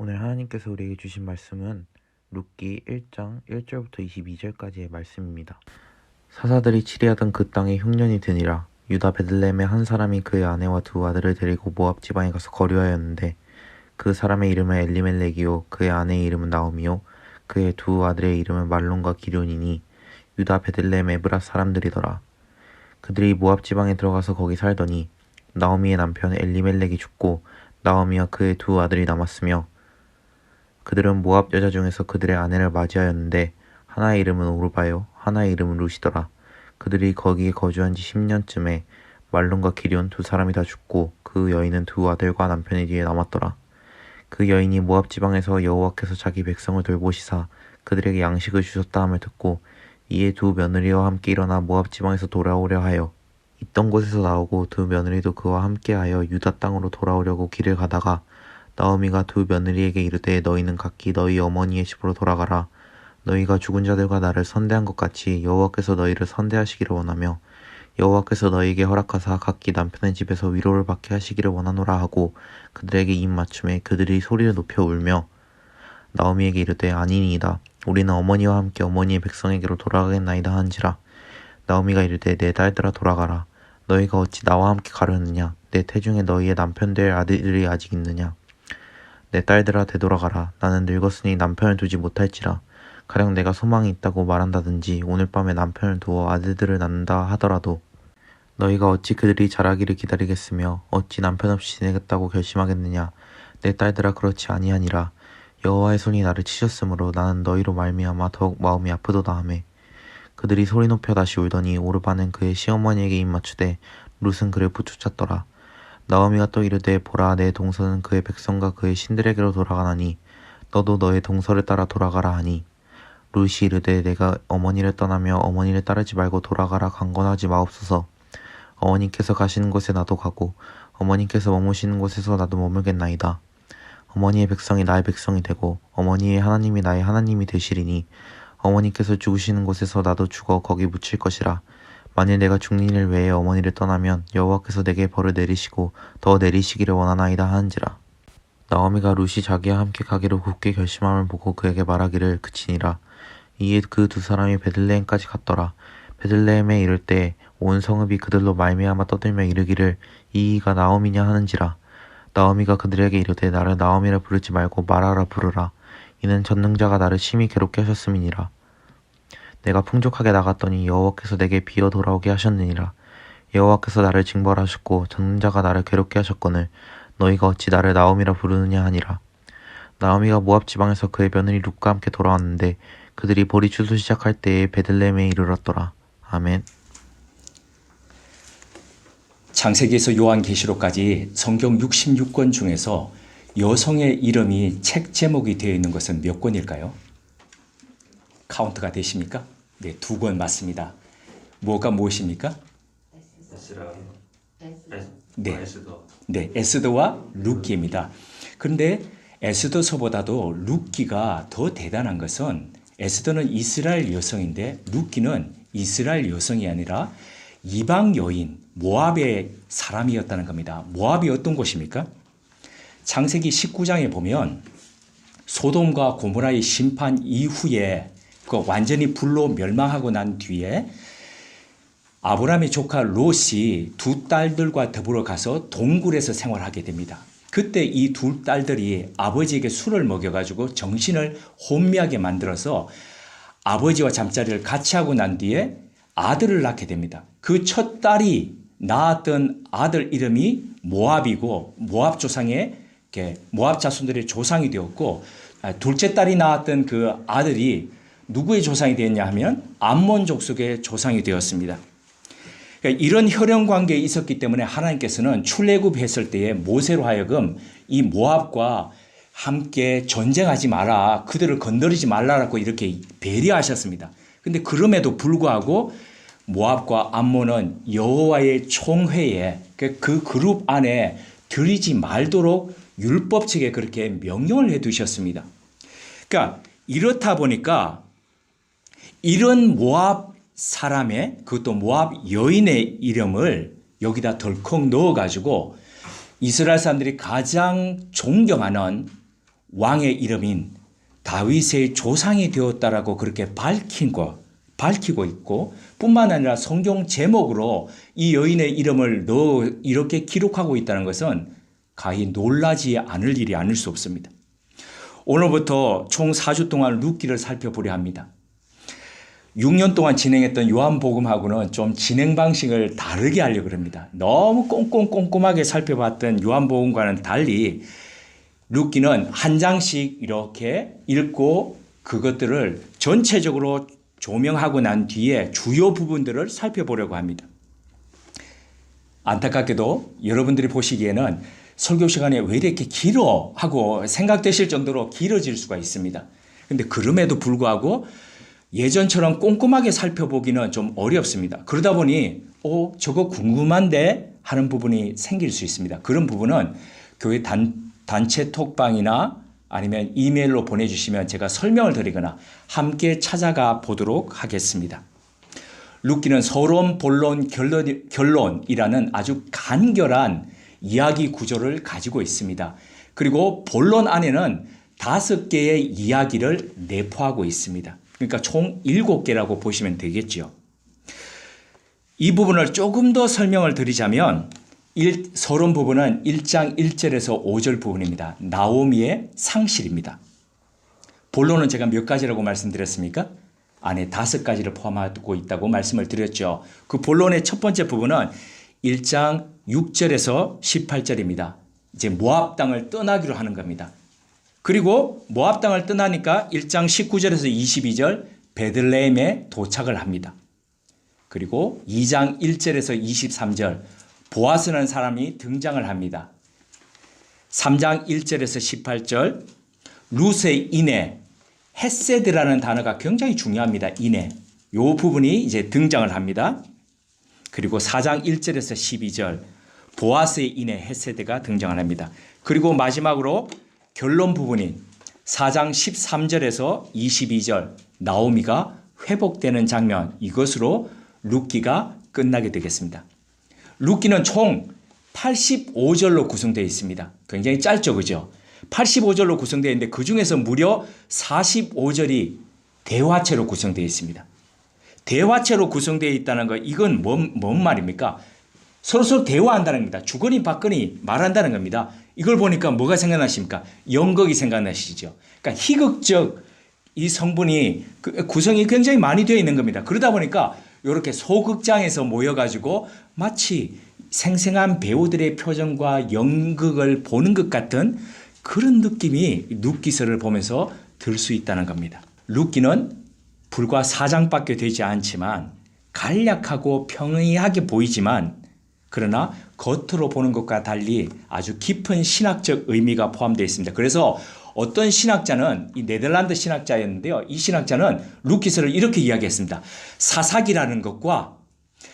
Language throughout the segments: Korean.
오늘 하나님께서 우리에게 주신 말씀은 룻기 1장 1절부터 22절까지의 말씀입니다. 사사들이 치리하던 그 땅에 흉년이 드니라. 유다 베들레헴의 한 사람이 그의 아내와 두 아들을 데리고 모압 지방에 가서 거류하였는데 그 사람의 이름은 엘리멜렉이요 그의 아내의 이름은 나오미요 그의 두 아들의 이름은 말론과 기런이니 유다 베들레헴 에브라 사람들이더라. 그들이 모압 지방에 들어가서 거기 살더니 나오미의 남편 엘리멜렉이 죽고 나오미와 그의 두 아들이 남았으며 그들은 모압 여자 중에서 그들의 아내를 맞이하였는데 하나의 이름은 오르바요 하나의 이름은 룻이더라. 그들이 거기에 거주한 지 10년쯤에 말론과 기런 두 사람이 다 죽고 그 여인은 두 아들과 남편의 뒤에 남았더라. 그 여인이 모압 지방에서 여호와께서 자기 백성을 돌보시사 그들에게 양식을 주셨다 함을 듣고 이에 두 며느리와 함께 일어나 모압 지방에서 돌아오려 하여 있던 곳에서 나오고 두 며느리도 그와 함께하여 유다 땅으로 돌아오려고 길을 가다가 나오미가 두 며느리에게 이르되 너희는 각기 너희 어머니의 집으로 돌아가라. 너희가 죽은 자들과 나를 선대한 것 같이 여호와께서 너희를 선대하시기를 원하며 여호와께서 너희에게 허락하사 각기 남편의 집에서 위로를 받게 하시기를 원하노라 하고 그들에게 입 맞춤에 그들이 소리를 높여 울며 나오미에게 이르되 아니니이다. 우리는 어머니와 함께 어머니의 백성에게로 돌아가겠나이다 한지라. 나오미가 이르되 내 딸들아 돌아가라. 너희가 어찌 나와 함께 가려느냐. 내 태중에 너희의 남편 될 아들이 아직 있느냐. 내 딸들아 되돌아가라. 나는 늙었으니 남편을 두지 못할지라. 가령 내가 소망이 있다고 말한다든지 오늘 밤에 남편을 두어 아들들을 낳는다 하더라도 너희가 어찌 그들이 자라기를 기다리겠으며 어찌 남편 없이 지내겠다고 결심하겠느냐. 내 딸들아 그렇지 아니하니라. 여호와의 손이 나를 치셨으므로 나는 너희로 말미암아 더욱 마음이 아프도다 하매 그들이 소리 높여 다시 울더니 오르바는 그의 시어머니에게 입 맞추되 룻은 그를 부쫓았더라. 나오미가 또 이르되 보라 내 동서는 그의 백성과 그의 신들에게로 돌아가나니 너도 너의 동서를 따라 돌아가라 하니 룻이 이르되 내가 어머니를 떠나며 어머니를 따르지 말고 돌아가라 강권하지 마옵소서. 어머니께서 가시는 곳에 나도 가고 어머니께서 머무시는 곳에서 나도 머물겠나이다. 어머니의 백성이 나의 백성이 되고 어머니의 하나님이 나의 하나님이 되시리니 어머니께서 죽으시는 곳에서 나도 죽어 거기 묻힐 것이라. 만일 내가 죽는 일 외에 어머니를 떠나면 여호와께서 내게 벌을 내리시고 더 내리시기를 원하나이다 하는지라. 나오미가 룻이 자기와 함께 가기로 굳게 결심함을 보고 그에게 말하기를 그치니라. 이에 그 두 사람이 베들레헴까지 갔더라. 베들레헴에 이를 때 온 성읍이 그들로 말미암아 떠들며 이르기를 이가 나오미냐 하는지라. 나오미가 그들에게 이르되 나를 나오미라 부르지 말고 마라라 부르라. 이는 전능자가 나를 심히 괴롭게 하셨음이니라. 내가 풍족하게 나갔더니 여호와께서 내게 비어 돌아오게 하셨느니라. 여호와께서 나를 징벌하셨고 전능자가 나를 괴롭게 하셨거늘 너희가 어찌 나를 나오미라 부르느냐 하니라. 나오미가 모압 지방에서 그의 며느리 룻과 함께 돌아왔는데 그들이 보리 추수 시작할 때에 베들레헴에 이르렀더라. 아멘. 창세기에서 요한계시록까지 성경 66권 중에서 여성의 이름이 책 제목이 되어 있는 것은 몇 권일까요? 카운트가 되십니까? 네, 2권 맞습니다. 뭐가 무엇입니까? 네, 에스더와 룻기입니다. 그런데 에스더서보다도 룻기가 더 대단한 것은 에스더는 이스라엘 여성인데 룻기는 이스라엘 여성이 아니라 이방 여인 모압의 사람이었다는 겁니다. 모압이 어떤 곳입니까? 창세기 19장에 보면 소돔과 고모라의 심판 이후에 그 완전히 불로 멸망하고 난 뒤에 아브라함의 조카 롯이 두 딸들과 더불어 가서 동굴에서 생활하게 됩니다. 그때 이 두 딸들이 아버지에게 술을 먹여가지고 정신을 혼미하게 만들어서 아버지와 잠자리를 같이 하고 난 뒤에 아들을 낳게 됩니다. 그 첫 딸이 낳았던 아들 이름이 모압이고 모압 조상의 모압 자손들의 조상이 되었고 둘째 딸이 낳았던 그 아들이 누구의 조상이 되었냐 하면 암몬 족속의 조상이 되었습니다. 그러니까 이런 혈연 관계에 있었기 때문에 하나님께서는 출애굽했을 때에 모세로 하여금 이 모압과 함께 전쟁하지 마라. 그들을 건드리지 말라라고 이렇게 배려하셨습니다. 근데 그럼에도 불구하고 모압과 암몬은 여호와의 총회에 그 그룹 안에 들이지 말도록 율법책에 그렇게 명령을 해 두셨습니다. 그러니까 이렇다 보니까 이런 모압 사람의 그것도 모압 여인의 이름을 여기다 덜컥 넣어가지고 이스라엘 사람들이 가장 존경하는 왕의 이름인 다윗의 조상이 되었다라고 그렇게 밝히고 있고, 뿐만 아니라 성경 제목으로 이 여인의 이름을 이렇게 기록하고 있다는 것은 가히 놀라지 않을 일이 아닐 수 없습니다. 오늘부터 총 4주 동안 룻기를 살펴보려 합니다. 6년 동안 진행했던 요한복음하고는 좀 진행 방식을 다르게 하려고 합니다. 너무 꼼꼼하게 살펴봤던 요한복음과는 달리 룻기는 한 장씩 이렇게 읽고 그것들을 전체적으로 조명하고 난 뒤에 주요 부분들을 살펴보려고 합니다. 안타깝게도 여러분들이 보시기에는 설교 시간이 왜 이렇게 길어 하고 생각되실 정도로 길어질 수가 있습니다. 그런데 그럼에도 불구하고 예전처럼 꼼꼼하게 살펴보기는 좀 어렵습니다. 그러다 보니 저거 궁금한데 하는 부분이 생길 수 있습니다. 그런 부분은 교회 단체 톡방이나 아니면 이메일로 보내주시면 제가 설명을 드리거나 함께 찾아가 보도록 하겠습니다. 룻기는 서론, 본론, 결론이라는 아주 간결한 이야기 구조를 가지고 있습니다. 그리고 본론 안에는 5개의 이야기를 내포하고 있습니다. 그러니까 총 7개라고 보시면 되겠죠. 이 부분을 조금 더 설명을 드리자면 서론 부분은 1장 1절에서 5절 부분입니다. 나오미의 상실입니다. 본론은 제가 몇 가지라고 말씀드렸습니까? 안에 5가지를 포함하고 있다고 말씀을 드렸죠. 그 본론의 첫 번째 부분은 1장 6절에서 18절입니다. 이제 모압 땅을 떠나기로 하는 겁니다. 그리고 모압 땅을 떠나니까 1장 19절에서 22절 베들레헴에 도착을 합니다. 그리고 2장 1절에서 23절 보아스라는 사람이 등장을 합니다. 3장 1절에서 18절 룻의 이내, 헤세드라는 단어가 굉장히 중요합니다. 이내. 이 부분이 이제 등장을 합니다. 그리고 4장 1절에서 12절 보아스의 이내 헤세드가 등장을 합니다. 그리고 마지막으로 결론 부분인 4장 13절에서 22절 나오미가 회복되는 장면, 이것으로 룻기가 끝나게 되겠습니다. 룻기는 총 85절로 구성되어 있습니다. 굉장히 짧죠, 그죠? 85절로 구성되어 있는데 그 중에서 무려 45절이 대화체로 구성되어 있습니다. 대화체로 구성되어 있다는 거, 이건 뭔 말입니까? 서로 대화한다는 겁니다. 주거니 받거니 말한다는 겁니다. 이걸 보니까 뭐가 생각나십니까? 연극이 생각나시죠? 그러니까 희극적 이 성분이 구성이 굉장히 많이 되어 있는 겁니다. 그러다 보니까 이렇게 소극장에서 모여가지고 마치 생생한 배우들의 표정과 연극을 보는 것 같은 그런 느낌이 룻기서를 보면서 들 수 있다는 겁니다. 룻기는 불과 4장밖에 되지 않지만 간략하고 평이하게 보이지만 그러나 겉으로 보는 것과 달리 아주 깊은 신학적 의미가 포함되어 있습니다. 그래서 어떤 신학자는 이 네덜란드 신학자였는데요. 이 신학자는 룻기서를 이렇게 이야기했습니다. 사사기라는 것과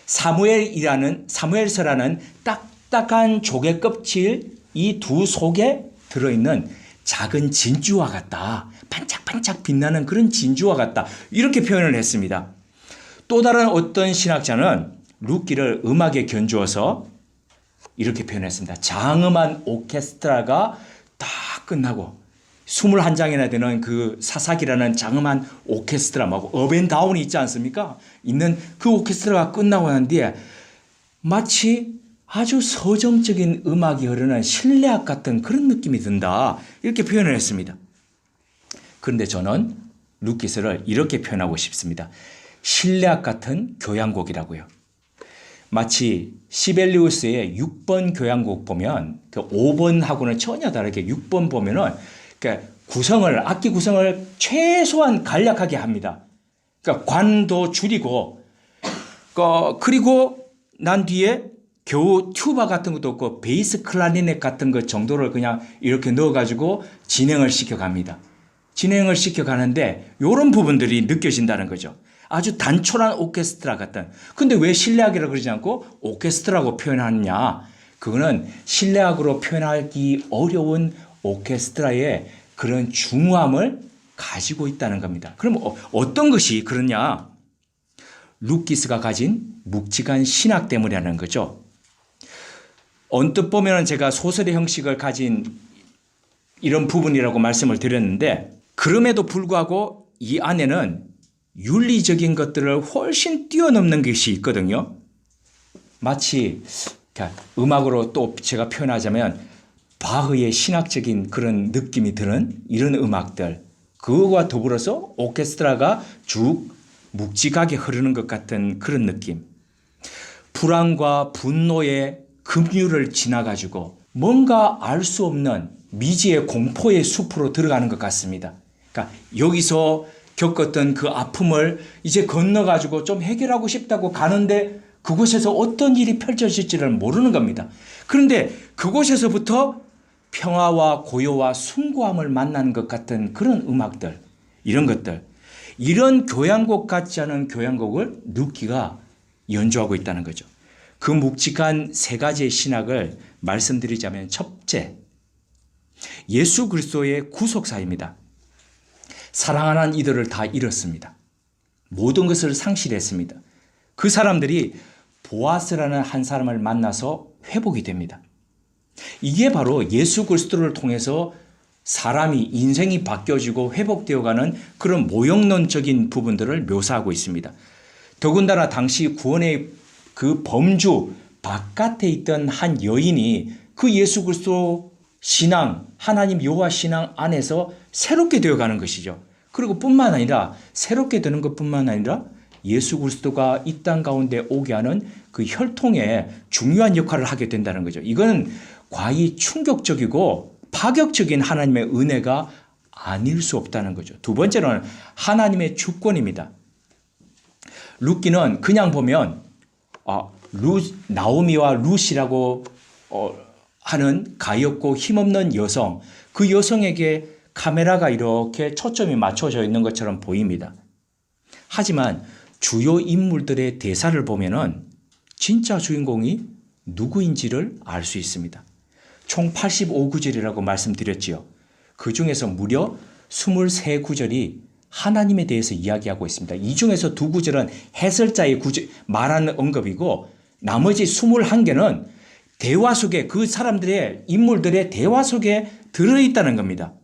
사무엘서라는 딱딱한 조개 껍질 이 두 속에 들어있는 작은 진주와 같다. 반짝반짝 빛나는 그런 진주와 같다. 이렇게 표현을 했습니다. 또 다른 어떤 신학자는 룻기를 음악에 견주어서 이렇게 표현했습니다. 장엄한 오케스트라가 다 끝나고 21장이나 되는 그 사사기라는 장엄한 오케스트라, 업앤다운이 있지 않습니까? 있는 그 오케스트라가 끝나고 난 뒤에 마치 아주 서정적인 음악이 흐르는 실내악 같은 그런 느낌이 든다. 이렇게 표현을 했습니다. 그런데 저는 룻기서를 이렇게 표현하고 싶습니다. 실내악 같은 교향곡이라고요. 마치 시벨리우스의 6번 교향곡 보면 그 5번하고는 전혀 다르게 6번 보면은 그러니까 악기 구성을 최소한 간략하게 합니다. 그러니까 관도 줄이고, 그리고 난 뒤에 겨우 튜바 같은 것도 없고 베이스 클라리넷 같은 것 정도를 그냥 이렇게 넣어가지고 진행을 시켜갑니다. 진행을 시켜가는데 이런 부분들이 느껴진다는 거죠. 아주 단촐한 오케스트라 같은. 근데 왜 실내악이라고 그러지 않고 오케스트라고 표현하느냐. 그거는 실내악으로 표현하기 어려운 오케스트라의 그런 중후함을 가지고 있다는 겁니다. 그럼 어떤 것이 그러냐? 룻기서가 가진 묵직한 신학 때문이라는 거죠. 언뜻 보면 제가 소설의 형식을 가진 이런 부분이라고 말씀을 드렸는데 그럼에도 불구하고 이 안에는 윤리적인 것들을 훨씬 뛰어넘는 것이 있거든요. 마치 음악으로 또 제가 표현하자면 바흐의 신학적인 그런 느낌이 드는 이런 음악들, 그거와 더불어서 오케스트라가 쭉 묵직하게 흐르는 것 같은 그런 느낌. 불안과 분노의 급류를 지나가지고 뭔가 알 수 없는 미지의 공포의 숲으로 들어가는 것 같습니다. 그러니까 여기서 겪었던 그 아픔을 이제 건너가지고 좀 해결하고 싶다고 가는데 그곳에서 어떤 일이 펼쳐질지를 모르는 겁니다. 그런데 그곳에서부터 평화와 고요와 숭고함을 만나는 것 같은 그런 음악들, 이런 것들, 이런 교향곡 같지 않은 교향곡을 루키가 연주하고 있다는 거죠. 그 묵직한 세 가지의 신학을 말씀드리자면 첫째, 예수 그리스도의 구속사입니다. 사랑하는 이들을 다 잃었습니다. 모든 것을 상실했습니다. 그 사람들이 보아스라는 한 사람을 만나서 회복이 됩니다. 이게 바로 예수 그리스도를 통해서 사람이 인생이 바뀌어지고 회복되어가는 그런 모형론적인 부분들을 묘사하고 있습니다. 더군다나 당시 구원의 그 범주 바깥에 있던 한 여인이 그 예수 그리스도 신앙, 하나님 여호와 신앙 안에서 새롭게 되어가는 것이죠. 그리고 뿐만 아니라 새롭게 되는 것뿐만 아니라 예수 그리스도가 이 땅 가운데 오게 하는 그 혈통에 중요한 역할을 하게 된다는 거죠. 이건 과히 충격적이고 파격적인 하나님의 은혜가 아닐 수 없다는 거죠. 두 번째로는 하나님의 주권입니다. 룻기는 그냥 보면 나오미와 룻이라고 하는 가엾고 힘없는 여성, 그 여성에게 카메라가 이렇게 초점이 맞춰져 있는 것처럼 보입니다. 하지만 주요 인물들의 대사를 보면은 진짜 주인공이 누구인지를 알 수 있습니다. 총 85구절이라고 말씀드렸지요. 그 중에서 무려 23구절이 하나님에 대해서 이야기하고 있습니다. 이 중에서 2구절은 해설자의 말하는 언급이고 나머지 21개는 대화 속에 그 사람들의 인물들의 대화 속에 들어있다는 겁니다.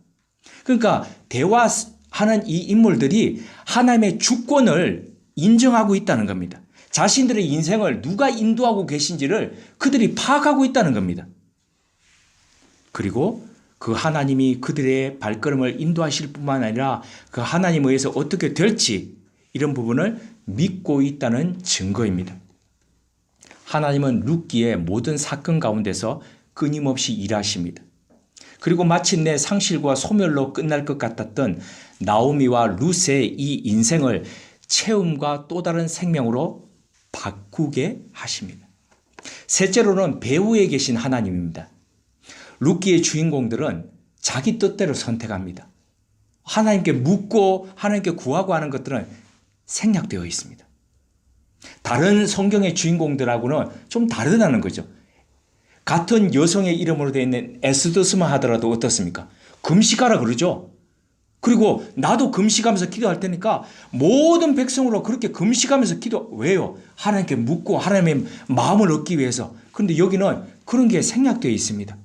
그러니까 대화하는 이 인물들이 하나님의 주권을 인정하고 있다는 겁니다. 자신들의 인생을 누가 인도하고 계신지를 그들이 파악하고 있다는 겁니다. 그리고 그 하나님이 그들의 발걸음을 인도하실 뿐만 아니라 그 하나님에 의해서 어떻게 될지 이런 부분을 믿고 있다는 증거입니다. 하나님은 룻기의 모든 사건 가운데서 끊임없이 일하십니다. 그리고 마침내 상실과 소멸로 끝날 것 같았던 나오미와 룻의 이 인생을 체험과 또 다른 생명으로 바꾸게 하십니다. 셋째로는 배후에 계신 하나님입니다. 룻기의 주인공들은 자기 뜻대로 선택합니다. 하나님께 묻고 하나님께 구하고 하는 것들은 생략되어 있습니다. 다른 성경의 주인공들하고는 좀 다르다는 거죠. 같은 여성의 이름으로 되어 있는 에스더스만 하더라도 어떻습니까? 금식하라 그러죠. 그리고 나도 금식하면서 기도할 테니까 모든 백성으로 그렇게 금식하면서 왜요? 하나님께 묻고 하나님의 마음을 얻기 위해서. 그런데 여기는 그런 게 생략되어 있습니다.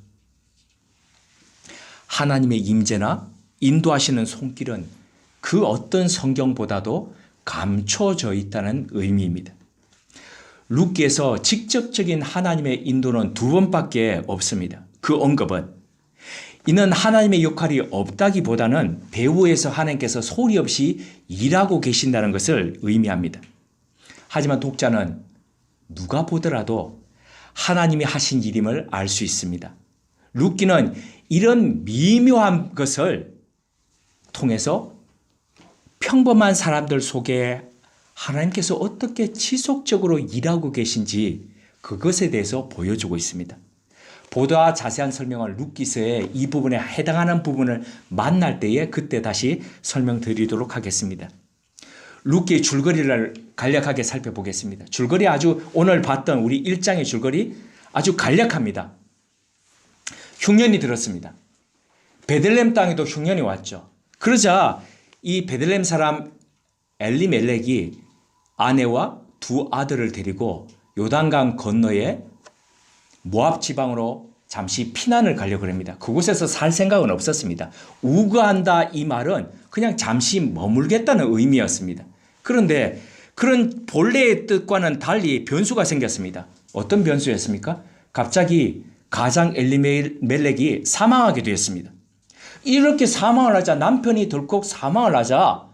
하나님의 임재나 인도하시는 손길은 그 어떤 성경보다도 감춰져 있다는 의미입니다. 룻기에서 직접적인 하나님의 인도는 2번밖에 없습니다. 그 언급은 이는 하나님의 역할이 없다기보다는 배후에서 하나님께서 소리 없이 일하고 계신다는 것을 의미합니다. 하지만 독자는 누가 보더라도 하나님이 하신 일임을 알 수 있습니다. 룻기는 이런 미묘한 것을 통해서 평범한 사람들 속에 하나님께서 어떻게 지속적으로 일하고 계신지 그것에 대해서 보여주고 있습니다. 보다 자세한 설명을 룻기서의 이 부분에 해당하는 부분을 만날 때에 그때 다시 설명드리도록 하겠습니다. 룻기의 줄거리를 간략하게 살펴보겠습니다. 줄거리 아주 오늘 봤던 우리 1장의 줄거리 아주 간략합니다. 흉년이 들었습니다. 베들레헴 땅에도 흉년이 왔죠. 그러자 이 베들레헴 사람 엘리멜렉이 아내와 2 아들을 데리고 요단강 건너에 모압 지방으로 잠시 피난을 가려고 합니다. 그곳에서 살 생각은 없었습니다. 우거한다 이 말은 그냥 잠시 머물겠다는 의미였습니다. 그런데 그런 본래의 뜻과는 달리 변수가 생겼습니다. 어떤 변수였습니까? 갑자기 가장 엘리멜렉이 사망하게 되었습니다. 이렇게 사망을 하자, 남편이 덜컥 사망을 하자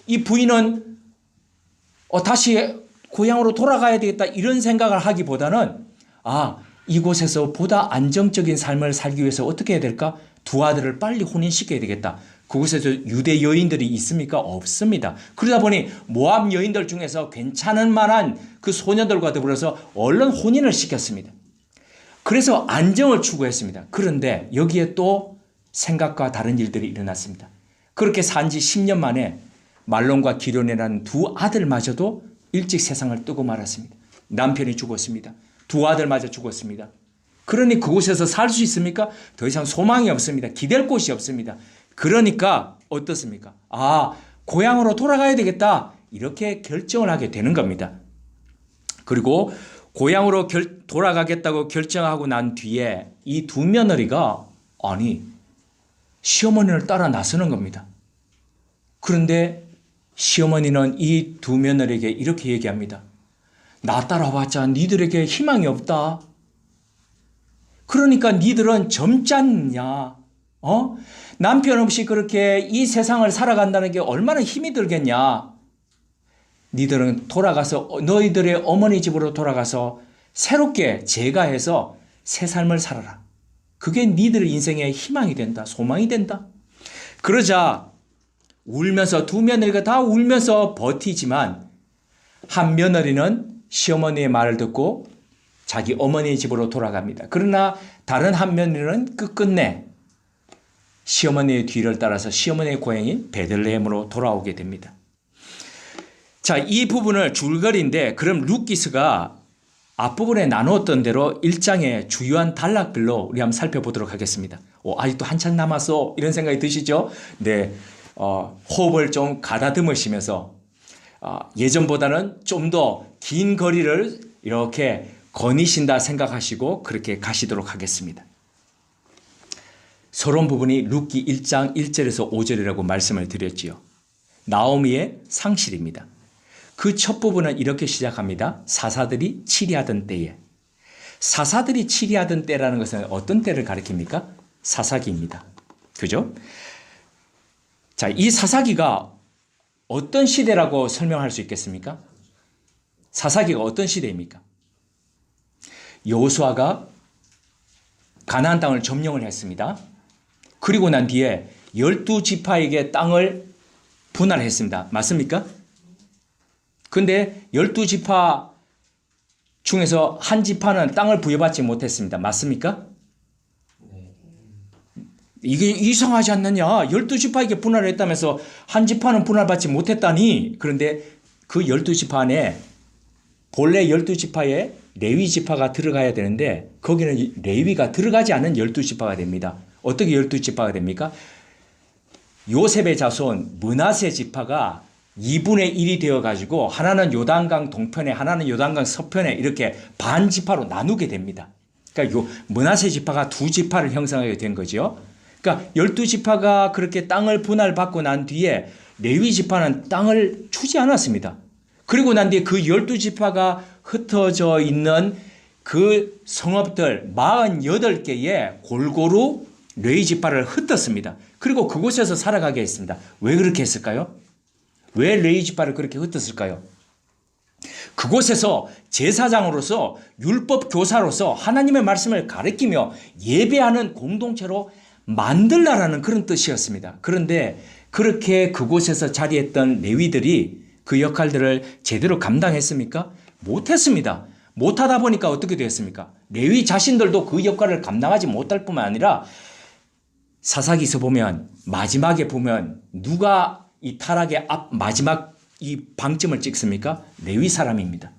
이 부인은 다시 고향으로 돌아가야 되겠다 이런 생각을 하기보다는 이곳에서 보다 안정적인 삶을 살기 위해서 어떻게 해야 될까? 두 아들을 빨리 혼인시켜야 되겠다. 그곳에서 유대 여인들이 있습니까? 없습니다. 그러다 보니 모압 여인들 중에서 괜찮은 만한 그 소녀들과 더불어서 얼른 혼인을 시켰습니다. 그래서 안정을 추구했습니다. 그런데 여기에 또 생각과 다른 일들이 일어났습니다. 그렇게 산 지 10년 만에 말론과 기련이라는 두 아들마저도 일찍 세상을 뜨고 말았습니다. 남편이 죽었습니다. 두 아들마저 죽었습니다. 그러니 그곳에서 살 수 있습니까? 더 이상 소망이 없습니다. 기댈 곳이 없습니다. 그러니까 어떻습니까? 고향으로 돌아가야 되겠다. 이렇게 결정을 하게 되는 겁니다. 그리고 고향으로 돌아가겠다고 결정하고 난 뒤에 이 두 며느리가 시어머니를 따라 나서는 겁니다. 그런데 시어머니는 이 두 며느리에게 이렇게 얘기합니다. 나 따라와봤자 니들에게 희망이 없다. 그러니까 니들은 젊지 않냐? 남편 없이 그렇게 이 세상을 살아간다는 게 얼마나 힘이 들겠냐? 니들은 돌아가서 너희들의 어머니 집으로 돌아가서 새롭게 재가해서 새 삶을 살아라. 그게 니들 인생의 희망이 된다. 소망이 된다. 그러자 울면서 두 며느리가 다 울면서 버티지만 한 며느리는 시어머니의 말을 듣고 자기 어머니의 집으로 돌아갑니다. 그러나 다른 한 며느리는 끝끝내 시어머니의 뒤를 따라서 시어머니의 고향인 베들레헴으로 돌아오게 됩니다. 자, 이 부분을 줄거리인데 그럼 룻기스가 앞부분에 나누었던 대로 1장의 주요한 단락별로 우리 한번 살펴보도록 하겠습니다. 아직도 한참 남았어 이런 생각이 드시죠? 네, 호흡을 좀 가다듬으시면서 예전보다는 좀 더 긴 거리를 이렇게 거니신다 생각하시고 그렇게 가시도록 하겠습니다. 서론 부분이 룻기 1장 1절에서 5절이라고 말씀을 드렸지요. 나오미의 상실입니다. 그 첫 부분은 이렇게 시작합니다. 사사들이 치리하던 때에. 사사들이 치리하던 때라는 것은 어떤 때를 가리킵니까? 사사기입니다. 그죠? 자, 이 사사기가 어떤 시대라고 설명할 수 있겠습니까? 사사기가 어떤 시대입니까? 여호수아가 가나안 땅을 점령을 했습니다. 그리고 난 뒤에 12지파에게 땅을 분할했습니다. 맞습니까? 근데 12지파 중에서 한 지파는 땅을 부여받지 못했습니다. 맞습니까? 이게 이상하지 않느냐? 12지파에게 분할을 했다면서 한 지파는 분할받지 못했다니. 그런데 그 12지파 안에 본래 12지파에 레위 지파가 들어가야 되는데 거기는 레위가 들어가지 않은 12지파가 됩니다. 어떻게 12지파가 됩니까? 요셉의 자손 므낫세 지파가 2분의 1이 되어가지고 하나는 요단강 동편에 하나는 요단강 서편에 이렇게 반 지파로 나누게 됩니다. 그러니까 요 므낫세 지파가 두 지파를 형성하게 된 거죠. 그러니까 12지파가 그렇게 땅을 분할받고 난 뒤에 레위 지파는 땅을 주지 않았습니다. 그리고 난 뒤에 그 12지파가 흩어져 있는 그 성읍들 48개에 골고루 레위 지파를 흩었습니다. 그리고 그곳에서 살아가게 했습니다. 왜 그렇게 했을까요? 왜 레위 지파를 그렇게 흩었을까요? 그곳에서 제사장으로서 율법 교사로서 하나님의 말씀을 가르치며 예배하는 공동체로 만들라라는 그런 뜻이었습니다. 그런데 그렇게 그곳에서 자리했던 레위들이 그 역할들을 제대로 감당했습니까? 못했습니다. 못하다 보니까 어떻게 되었습니까? 레위 자신들도 그 역할을 감당하지 못할 뿐만 아니라 사사기서 보면 마지막에 보면 누가 이 타락의 마지막 이 방점을 찍습니까? 레위 사람입니다.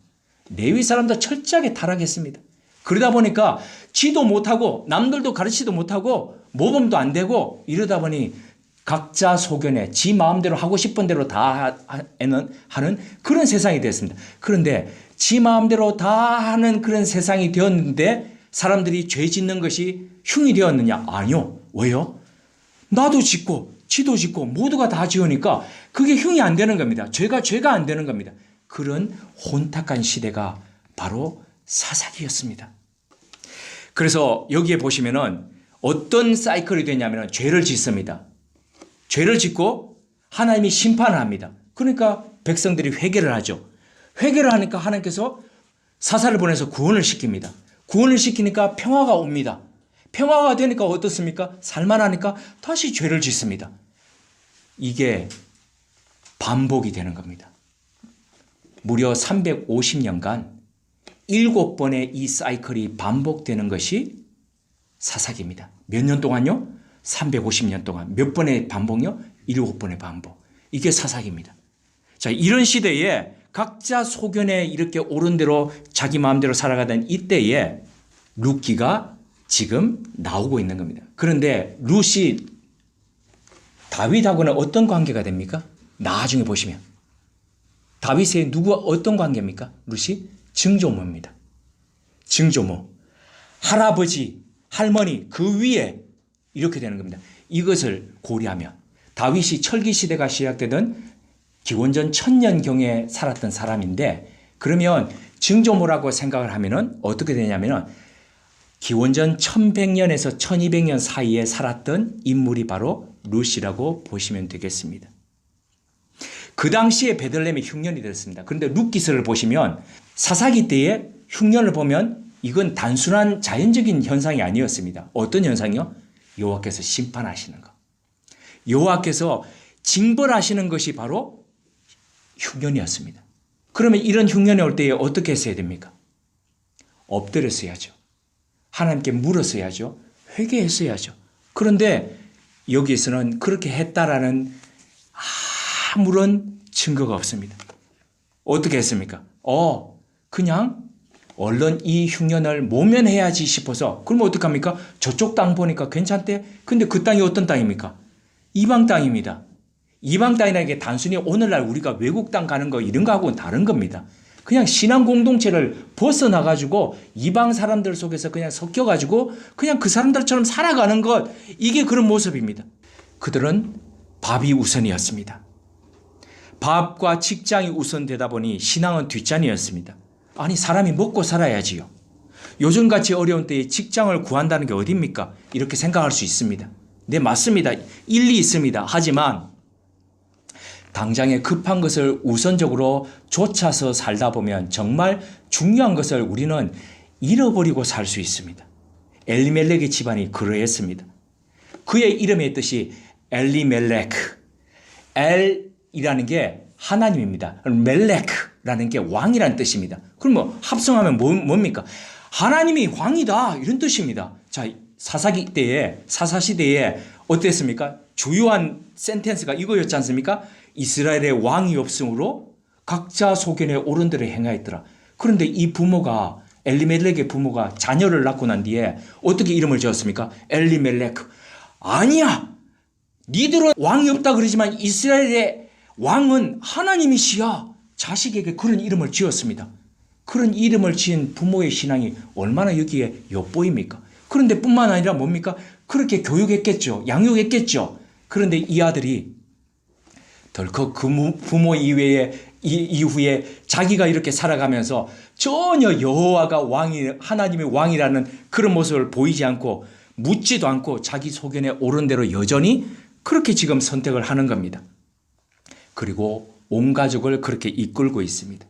레위 사람도 철저하게 타락했습니다. 그러다 보니까 지도 못하고 남들도 가르치도 못하고 모범도 안 되고 이러다 보니 각자 소견에 지 마음대로 하고 싶은 대로 다 하는 그런 세상이 됐습니다. 그런데 지 마음대로 다 하는 그런 세상이 되었는데 사람들이 죄 짓는 것이 흉이 되었느냐? 아니요. 왜요? 나도 짓고 지도 짓고 모두가 다 지으니까 그게 흉이 안 되는 겁니다. 죄가 안 되는 겁니다. 그런 혼탁한 시대가 바로 사사기였습니다. 그래서 여기에 보시면은 어떤 사이클이 되냐면 죄를 짓습니다. 죄를 짓고 하나님이 심판을 합니다. 그러니까 백성들이 회개를 하죠. 회개를 하니까 하나님께서 사사를 보내서 구원을 시킵니다. 구원을 시키니까 평화가 옵니다. 평화가 되니까 어떻습니까? 살만하니까 다시 죄를 짓습니다. 이게 반복이 되는 겁니다. 무려 350년간 7번의 이 사이클이 반복되는 것이 사사기입니다. 몇 년 동안요? 350년 동안. 몇 번의 반복요? 7번의 반복. 이게 사사기입니다. 자, 이런 시대에 각자 소견에 이렇게 옳은 대로 자기 마음대로 살아가던 이때에 룻기가 지금 나오고 있는 겁니다. 그런데 룻이 다윗하고는 어떤 관계가 됩니까? 나중에 보시면. 다윗의 누구와 어떤 관계입니까? 룻이 증조모입니다. 증조모. 할아버지, 할머니 그 위에 이렇게 되는 겁니다. 이것을 고려하면 다윗이 철기 시대가 시작되던 기원전 1000년경에 살았던 사람인데 그러면 증조모라고 생각을 하면은 어떻게 되냐면은 기원전 1100년에서 1200년 사이에 살았던 인물이 바로 룻이라고 보시면 되겠습니다. 그 당시에 베들레헴이 흉년이 되었습니다. 그런데 룻기서를 보시면 사사기 때의 흉년을 보면 이건 단순한 자연적인 현상이 아니었습니다. 어떤 현상이요? 여호와께서 심판하시는 것. 여호와께서 징벌하시는 것이 바로 흉년이었습니다. 그러면 이런 흉년이 올 때에 어떻게 했어야 됩니까? 엎드렸어야죠. 하나님께 물었어야죠. 회개했어야죠. 그런데 여기에서는 그렇게 했다라는 아무런 증거가 없습니다. 어떻게 했습니까? 그냥 얼른 이 흉년을 모면해야지 싶어서 그러면 어떡합니까? 저쪽 땅 보니까 괜찮대. 근데 그 땅이 어떤 땅입니까? 이방 땅입니다. 이방 땅이라는 게 단순히 오늘날 우리가 외국 땅 가는 거 이런 거하고는 다른 겁니다. 그냥 신앙 공동체를 벗어나가지고 이방 사람들 속에서 그냥 섞여가지고 그냥 그 사람들처럼 살아가는 것, 이게 그런 모습입니다. 그들은 밥이 우선이었습니다. 밥과 직장이 우선되다 보니 신앙은 뒷잔이었습니다. 아니 사람이 먹고 살아야지요. 요즘같이 어려운 때에 직장을 구한다는 게 어딥니까? 이렇게 생각할 수 있습니다. 네, 맞습니다. 일리 있습니다. 하지만 당장에 급한 것을 우선적으로 좇아서 살다 보면 정말 중요한 것을 우리는 잃어버리고 살 수 있습니다. 엘리멜렉의 집안이 그러했습니다. 그의 이름의 뜻이 엘리멜렉. 엘이라는 게 하나님입니다. 멜렉라는 게 왕이라는 뜻입니다. 그럼 뭐 합성하면 뭡니까? 하나님이 왕이다 이런 뜻입니다. 자, 사사시대에 어땠습니까? 주요한 센텐스가 이거였지 않습니까? 이스라엘의 왕이 없으므로 각자 소견에 옳은 대로 행하였더라. 그런데 이 부모가 엘리멜렉의 부모가 자녀를 낳고 난 뒤에 어떻게 이름을 지었습니까? 엘리멜렉. 아니야. 니들은 왕이 없다 그러지만 이스라엘의 왕은 하나님이시야. 자식에게 그런 이름을 지었습니다. 그런 이름을 지은 부모의 신앙이 얼마나 여기에 엿보입니까? 그런데 뿐만 아니라 뭡니까? 그렇게 교육했겠죠. 양육했겠죠. 그런데 이 아들이 덜컥 그 부모 이후에 자기가 이렇게 살아가면서 전혀 여호와가 하나님의 왕이라는 그런 모습을 보이지 않고 묻지도 않고 자기 소견에 옳은 대로 여전히 그렇게 지금 선택을 하는 겁니다. 그리고 온 가족을 그렇게 이끌고 있습니다.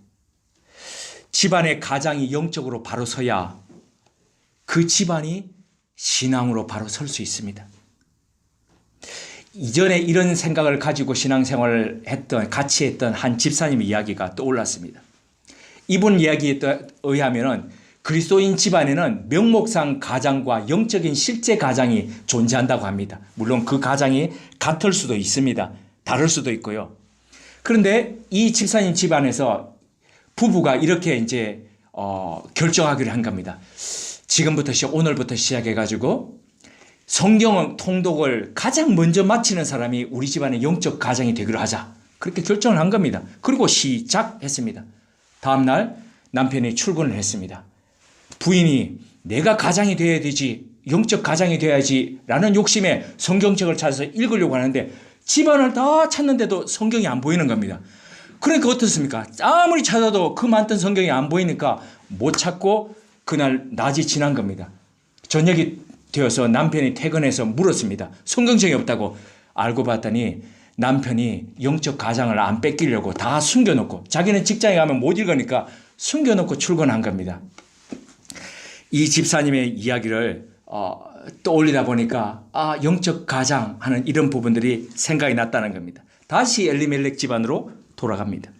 집안의 가장이 영적으로 바로 서야 그 집안이 신앙으로 바로 설 수 있습니다. 이전에 이런 생각을 가지고 신앙생활을 같이 했던 한 집사님 이야기가 떠올랐습니다. 이분 이야기에 의하면 그리스도인 집안에는 명목상 가장과 영적인 실제 가장이 존재한다고 합니다. 물론 그 가장이 같을 수도 있습니다. 다를 수도 있고요. 그런데 이 집사님 집안에서 부부가 이렇게 이제 결정하기로 한 겁니다. 오늘부터 시작해가지고 성경 통독을 가장 먼저 마치는 사람이 우리 집안의 영적 가장이 되기로 하자. 그렇게 결정을 한 겁니다. 그리고 시작했습니다. 다음 날 남편이 출근을 했습니다. 부인이 내가 가장이 되어야 되지, 영적 가장이 돼야지 라는 욕심에 성경책을 찾아서 읽으려고 하는데 집안을 다 찾는데도 성경이 안 보이는 겁니다. 그러니까 어떻습니까? 아무리 찾아도 그 많던 성경이 안 보이니까 못 찾고 그날 낮이 지난 겁니다. 저녁이 되어서 남편이 퇴근해서 물었습니다. 성경책이 없다고. 알고 봤더니 남편이 영적 가장을 안 뺏기려고 다 숨겨놓고, 자기는 직장에 가면 못 읽으니까 숨겨놓고 출근한 겁니다. 이 집사님의 이야기를 떠올리다 보니까 영적 가장 하는 이런 부분들이 생각이 났다는 겁니다. 다시 엘리멜렉 집안으로 돌아갑니다.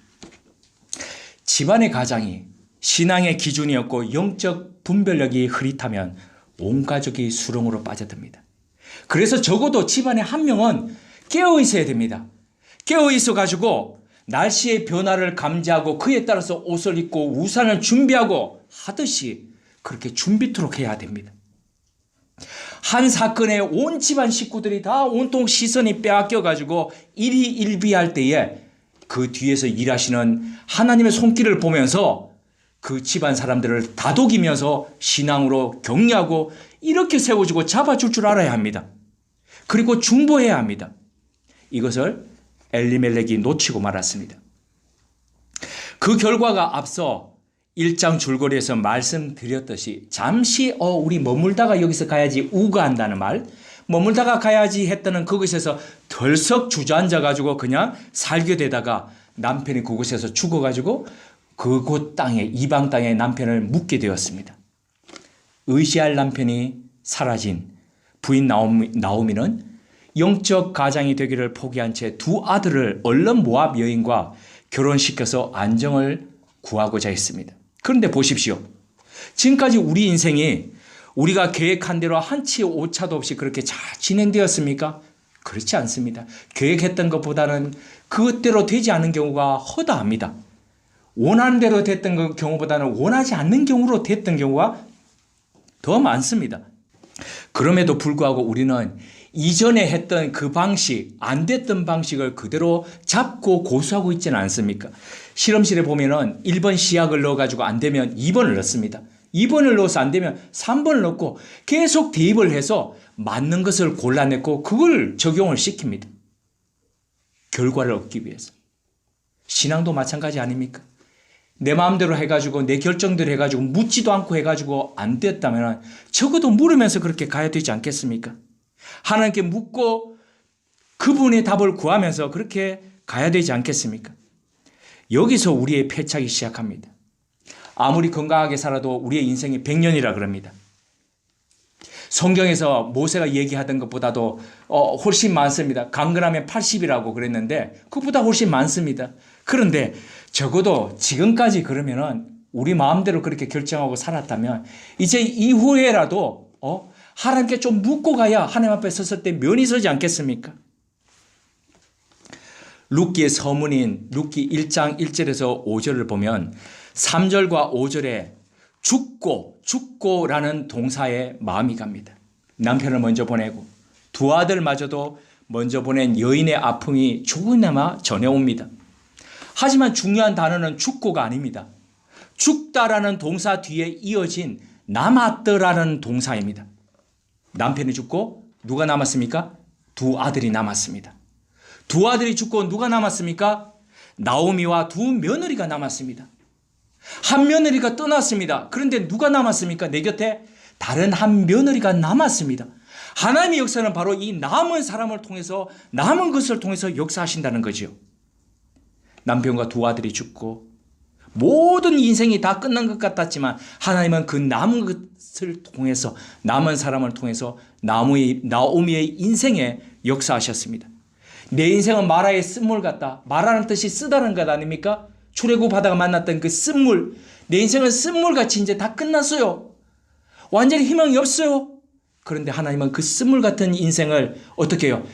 집안의 가장이 신앙의 기준이었고 영적 분별력이 흐릿하면 온 가족이 수렁으로 빠져듭니다. 그래서 적어도 집안에 한 명은 깨어 있어야 됩니다. 깨어 있어 가지고 날씨의 변화를 감지하고 그에 따라서 옷을 입고 우산을 준비하고 하듯이 그렇게 준비토록 해야 됩니다. 한 사건에 온 집안 식구들이 다 온통 시선이 빼앗겨 가지고 일희일비할 때에 그 뒤에서 일하시는 하나님의 손길을 보면서 그 집안 사람들을 다독이면서 신앙으로 격려하고 이렇게 세워주고 잡아줄 줄 알아야 합니다. 그리고 중보해야 합니다. 이것을 엘리멜렉이 놓치고 말았습니다. 그 결과가 앞서 1장 줄거리에서 말씀드렸듯이 잠시 우리 머물다가 여기서 가야지 우가한다는 말, 머물다가 가야지 했다는 그것에서 덜썩 주저앉아 가지고 그냥 살게 되다가 남편이 그곳에서 죽어 가지고 그곳 땅에, 이방 땅에 남편을 묻게 되었습니다. 의지할 남편이 사라진 부인 나오미는 영적 가장이 되기를 포기한 채 두 아들을 얼른 모압 여인과 결혼시켜서 안정을 구하고자 했습니다. 그런데 보십시오. 지금까지 우리 인생이 우리가 계획한 대로 한치 오차도 없이 그렇게 잘 진행되었습니까? 그렇지 않습니다. 계획했던 것보다는 그것대로 되지 않은 경우가 허다합니다. 원하는 대로 됐던 경우보다는 원하지 않는 경우로 됐던 경우가 더 많습니다. 그럼에도 불구하고 우리는 이전에 했던 그 방식, 안 됐던 방식을 그대로 잡고 고수하고 있지는 않습니까? 실험실에 보면은 1번 시약을 넣어가지고 안 되면 2번을 넣습니다. 2번을 넣어서 안 되면 3번을 넣고 계속 대입을 해서 맞는 것을 골라냈고 그걸 적용을 시킵니다. 결과를 얻기 위해서. 신앙도 마찬가지 아닙니까? 내 마음대로 해가지고 내 결정대로 해가지고 묻지도 않고 해가지고 안 됐다면 적어도 물으면서 그렇게 가야 되지 않겠습니까? 하나님께 묻고 그분의 답을 구하면서 그렇게 가야 되지 않겠습니까? 여기서 우리의 패착이 시작합니다. 아무리 건강하게 살아도 우리의 인생이 100년이라 그럽니다. 성경에서 모세가 얘기하던 것보다도 훨씬 많습니다. 강건하면 80이라고 그랬는데 그것보다 훨씬 많습니다. 그런데 적어도 지금까지 그러면은 우리 마음대로 그렇게 결정하고 살았다면 이제 이후에라도 하나님께 좀 묻고 가야 하나님 앞에 섰을 때 면이 서지 않겠습니까? 룻기의 서문인 룻기 1장 1절에서 5절을 보면 3절과 5절에 죽고라는 동사에 마음이 갑니다. 남편을 먼저 보내고 두 아들마저도 먼저 보낸 여인의 아픔이 조금이나마 전해옵니다. 하지만 중요한 단어는 죽고가 아닙니다. 죽다라는 동사 뒤에 이어진 남았더라는 동사입니다. 남편이 죽고 누가 남았습니까? 두 아들이 남았습니다. 두 아들이 죽고 누가 남았습니까? 나오미와 두 며느리가 남았습니다. 한 며느리가 떠났습니다. 그런데 누가 남았습니까? 내 곁에 다른 한 며느리가 남았습니다. 하나님의 역사는 바로 이 남은 사람을 통해서 남은 것을 통해서 역사하신다는 거죠. 남편과 두 아들이 죽고 모든 인생이 다 끝난 것 같았지만 하나님은 그 남은 것을 통해서 남은 사람을 통해서 나오미의 인생에 역사하셨습니다. 내 인생은 마라의 쓴물 같다. 마라는 뜻이 쓰다는 것 아닙니까? 출애굽하다가 만났던 그 쓴물. 내 인생은 쓴물같이 이제 다 끝났어요. 완전히 희망이 없어요. 그런데 하나님은 그 쓴물 같은 인생을 어떻게 해요?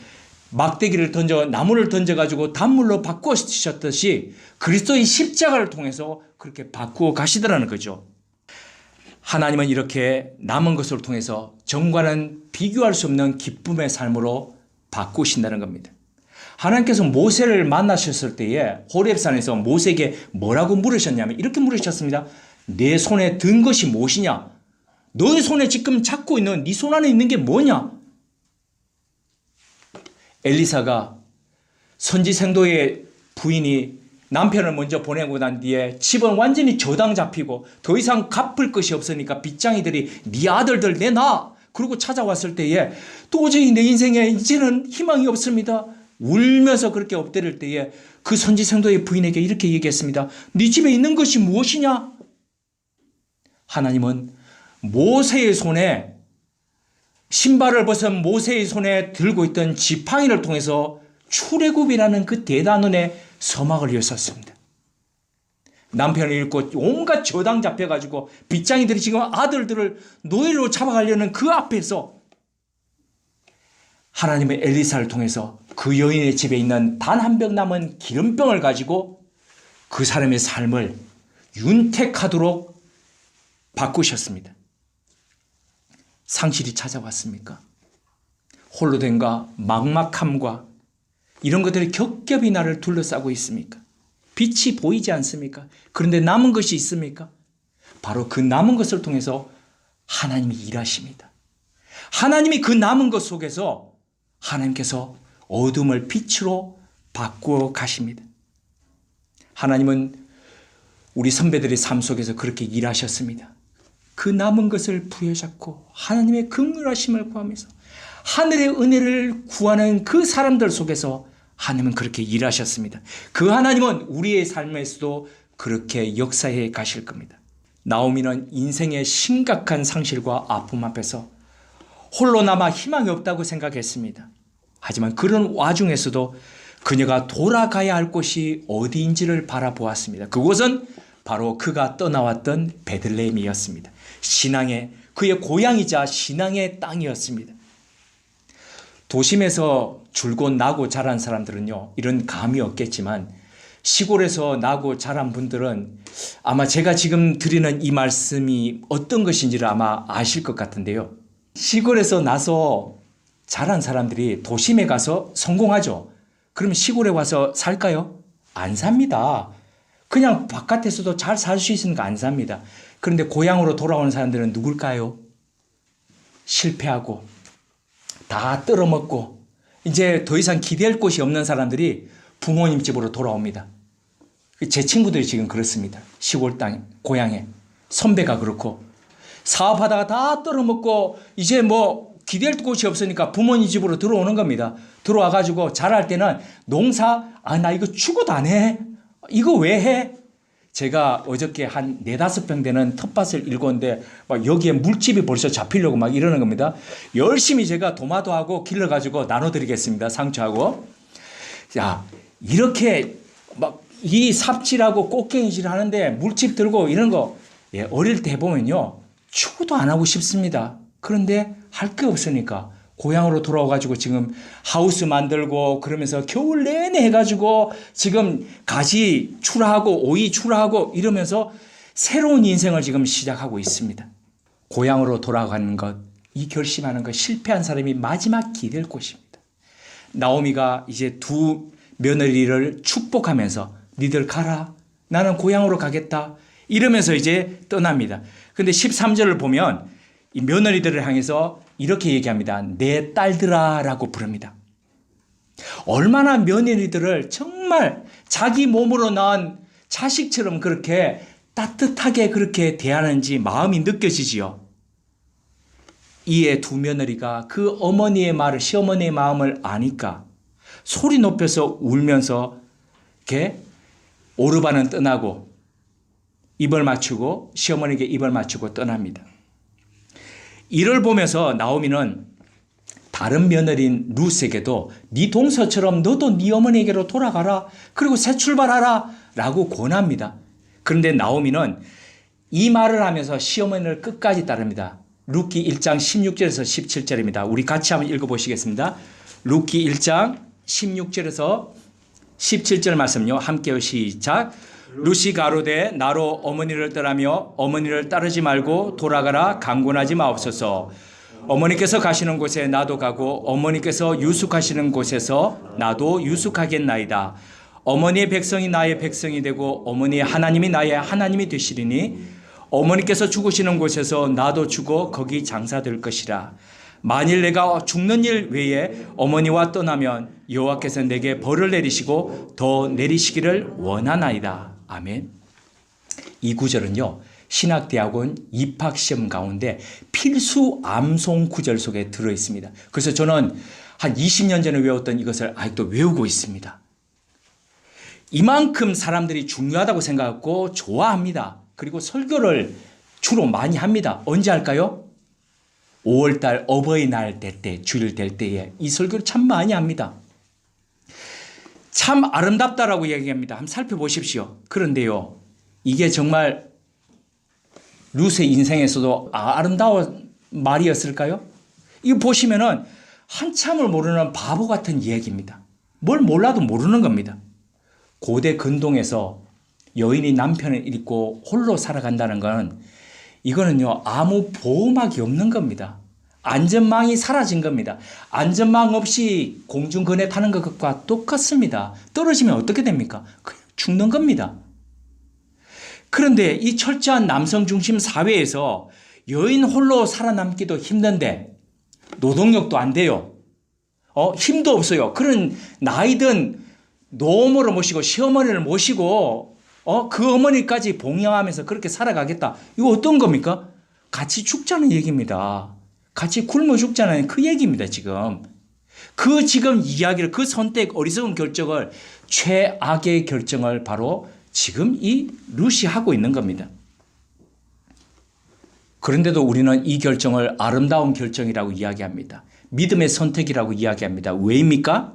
막대기를 나무를 던져가지고 단물로 바꾸셨듯이 그리스도의 십자가를 통해서 그렇게 바꾸어 가시더라는 거죠. 하나님은 이렇게 남은 것을 통해서 전과는 비교할 수 없는 기쁨의 삶으로 바꾸신다는 겁니다. 하나님께서 모세를 만나셨을 때에 호렙산에서 모세에게 뭐라고 물으셨냐면 이렇게 물으셨습니다. 내 손에 든 것이 무엇이냐? 너의 손에 지금 잡고 있는 네 손 안에 있는 게 뭐냐? 엘리사가 선지생도의 부인이 남편을 먼저 보내고 난 뒤에 집은 완전히 저당 잡히고 더 이상 갚을 것이 없으니까 빚쟁이들이 네 아들들 내놔. 그러고 찾아왔을 때에 도저히 내 인생에 이제는 희망이 없습니다. 울면서 그렇게 엎드릴 때에 그 선지생도의 부인에게 이렇게 얘기했습니다. 네 집에 있는 것이 무엇이냐? 하나님은 모세의 손에 신발을 벗은 모세의 손에 들고 있던 지팡이를 통해서 출애굽이라는 그 대단원의 서막을 여셨습니다. 남편을 잃고 온갖 저당 잡혀가지고 빚쟁이들이 지금 아들들을 노예로 잡아가려는 그 앞에서 하나님의 엘리사를 통해서 그 여인의 집에 있는 단 한 병 남은 기름병을 가지고 그 사람의 삶을 윤택하도록 바꾸셨습니다. 상실이 찾아왔습니까? 홀로 된과 막막함과 이런 것들이 겹겹이 나를 둘러싸고 있습니까? 빛이 보이지 않습니까? 그런데 남은 것이 있습니까? 바로 그 남은 것을 통해서 하나님이 일하십니다. 하나님이 그 남은 것 속에서 하나님께서 어둠을 빛으로 바꾸어 가십니다. 하나님은 우리 선배들의 삶 속에서 그렇게 일하셨습니다. 그 남은 것을 부여잡고 하나님의 긍휼하심을 구하면서 하늘의 은혜를 구하는 그 사람들 속에서 하나님은 그렇게 일하셨습니다. 그 하나님은 우리의 삶에서도 그렇게 역사해 가실 겁니다. 나오미는 인생의 심각한 상실과 아픔 앞에서 홀로 남아 희망이 없다고 생각했습니다. 하지만 그런 와중에서도 그녀가 돌아가야 할 곳이 어디인지를 바라보았습니다. 그곳은 바로 그가 떠나왔던 베들레헴이었습니다. 신앙의 그의 고향이자 신앙의 땅이었습니다. 도심에서 줄곧 나고 자란 사람들은요, 이런 감이 없겠지만 시골에서 나고 자란 분들은 아마 제가 지금 드리는 이 말씀이 어떤 것인지를 아마 아실 것 같은데요. 시골에서 나서 자란 사람들이 도심에 가서 성공하죠. 그러면 시골에 와서 살까요? 안 삽니다. 그냥 바깥에서도 잘 살 수 있으니까 안 삽니다. 그런데 고향으로 돌아오는 사람들은 누굴까요? 실패하고 다 떨어먹고 이제 더 이상 기댈 곳이 없는 사람들이 부모님 집으로 돌아옵니다. 제 친구들이 지금 그렇습니다. 시골 땅, 고향에. 선배가 그렇고 사업하다가 다 떨어먹고 이제 뭐 기댈 곳이 없으니까 부모님 집으로 들어오는 겁니다. 들어와가지고 잘할 때는 농사, 나 이거 죽어도 안 해. 이거 왜 해? 제가 어저께 한 4-5평 되는 텃밭을 일궜는데 막 여기에 물집이 벌써 잡히려고 막 이러는 겁니다. 열심히 제가 도마도 하고 길러가지고 나눠드리겠습니다. 상추하고. 자, 이렇게 막 이 삽질하고 꽃갱이질 하는데 물집 들고 이런 거, 어릴 때 해보면요, 추구도 안 하고 싶습니다. 그런데 할 게 없으니까 고향으로 돌아와가지고 지금 하우스 만들고 그러면서 겨울 내내 해가지고 지금 가지 출하하고 오이 출하하고 이러면서 새로운 인생을 지금 시작하고 있습니다. 고향으로 돌아가는 것, 이 결심하는 것, 실패한 사람이 마지막 기댈 곳입니다. 나오미가 이제 두 며느리를 축복하면서 니들 가라. 나는 고향으로 가겠다. 이러면서 이제 떠납니다. 근데 13절을 보면 이 며느리들을 향해서 이렇게 얘기합니다. 내 딸들아 라고 부릅니다. 얼마나 며느리들을 정말 자기 몸으로 낳은 자식처럼 그렇게 따뜻하게 그렇게 대하는지 마음이 느껴지지요. 이에 두 며느리가 그 어머니의 말을, 시어머니의 마음을 아니까 소리 높여서 울면서 이렇게 오르반은 떠나고 입을 맞추고 시어머니에게 입을 맞추고 떠납니다. 이를 보면서 나오미는 다른 며느리인 룻에게도 네 동서처럼 너도 네 어머니에게로 돌아가라. 그리고 새 출발하라 라고 권합니다. 그런데 나오미는 이 말을 하면서 시어머니를 끝까지 따릅니다. 룻기 1장 16절에서 17절입니다. 우리 같이 한번 읽어보시겠습니다. 룻기 1장 16절에서 17절 말씀요. 함께요. 시작. 룻이 가로되 나로 어머니를 떠나며 어머니를 따르지 말고 돌아가라 강권하지 마옵소서. 어머니께서 가시는 곳에 나도 가고 어머니께서 유숙하시는 곳에서 나도 유숙하겠나이다. 어머니의 백성이 나의 백성이 되고 어머니의 하나님이 나의 하나님이 되시리니 어머니께서 죽으시는 곳에서 나도 죽어 거기 장사될 것이라. 만일 내가 죽는 일 외에 어머니와 떠나면 여호와께서 내게 벌을 내리시고 더 내리시기를 원하나이다. 아멘. 이 구절은요, 신학대학원 입학시험 가운데 필수 암송 구절 속에 들어있습니다. 그래서 저는 한 20년 전에 외웠던 이것을 아직도 외우고 있습니다. 이만큼 사람들이 중요하다고 생각하고 좋아합니다. 그리고 설교를 주로 많이 합니다. 언제 할까요? 5월달 어버이날 될 때, 주일 될 때에 이 설교를 참 많이 합니다. 참 아름답다라고 얘기합니다. 한번 살펴보십시오. 그런데요, 이게 정말 룻의 인생에서도 아름다운 말이었을까요? 이거 보시면은 한참을 모르는 바보 같은 이야기입니다. 뭘 몰라도 모르는 겁니다. 고대 근동에서 여인이 남편을 잃고 홀로 살아간다는 건 이거는요, 아무 보호막이 없는 겁니다. 안전망이 사라진 겁니다. 안전망 없이 공중근에 타는 것과 똑같습니다. 떨어지면 어떻게 됩니까? 그냥 죽는 겁니다. 그런데 이 철저한 남성 중심 사회에서 여인 홀로 살아남기도 힘든데 노동력도 안 돼요. 힘도 없어요. 그런 나이든 노모를 모시고 시어머니를 모시고 그 어머니까지 봉양하면서 그렇게 살아가겠다. 이거 어떤 겁니까? 같이 죽자는 얘기입니다. 같이 굶어 죽자는 그 얘기입니다, 지금. 그 지금 이야기를, 그 선택, 어리석은 결정을, 최악의 결정을 바로 지금 이 룻이 하고 있는 겁니다. 그런데도 우리는 이 결정을 아름다운 결정이라고 이야기합니다. 믿음의 선택이라고 이야기합니다. 왜입니까?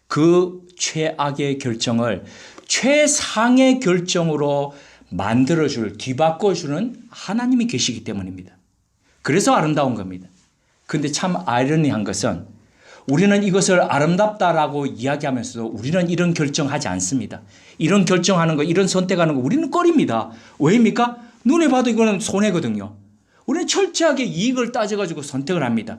그 최악의 결정을 최상의 결정으로 만들어줄, 뒤바꿔주는 하나님이 계시기 때문입니다. 그래서 아름다운 겁니다. 그런데 참 아이러니한 것은 우리는 이것을 아름답다라고 이야기하면서도 우리는 이런 결정하지 않습니다. 이런 결정하는 거, 이런 선택하는 거 우리는 꺼립니다. 왜입니까? 눈에 봐도 이거는 손해거든요. 우리는 철저하게 이익을 따져가지고 선택을 합니다.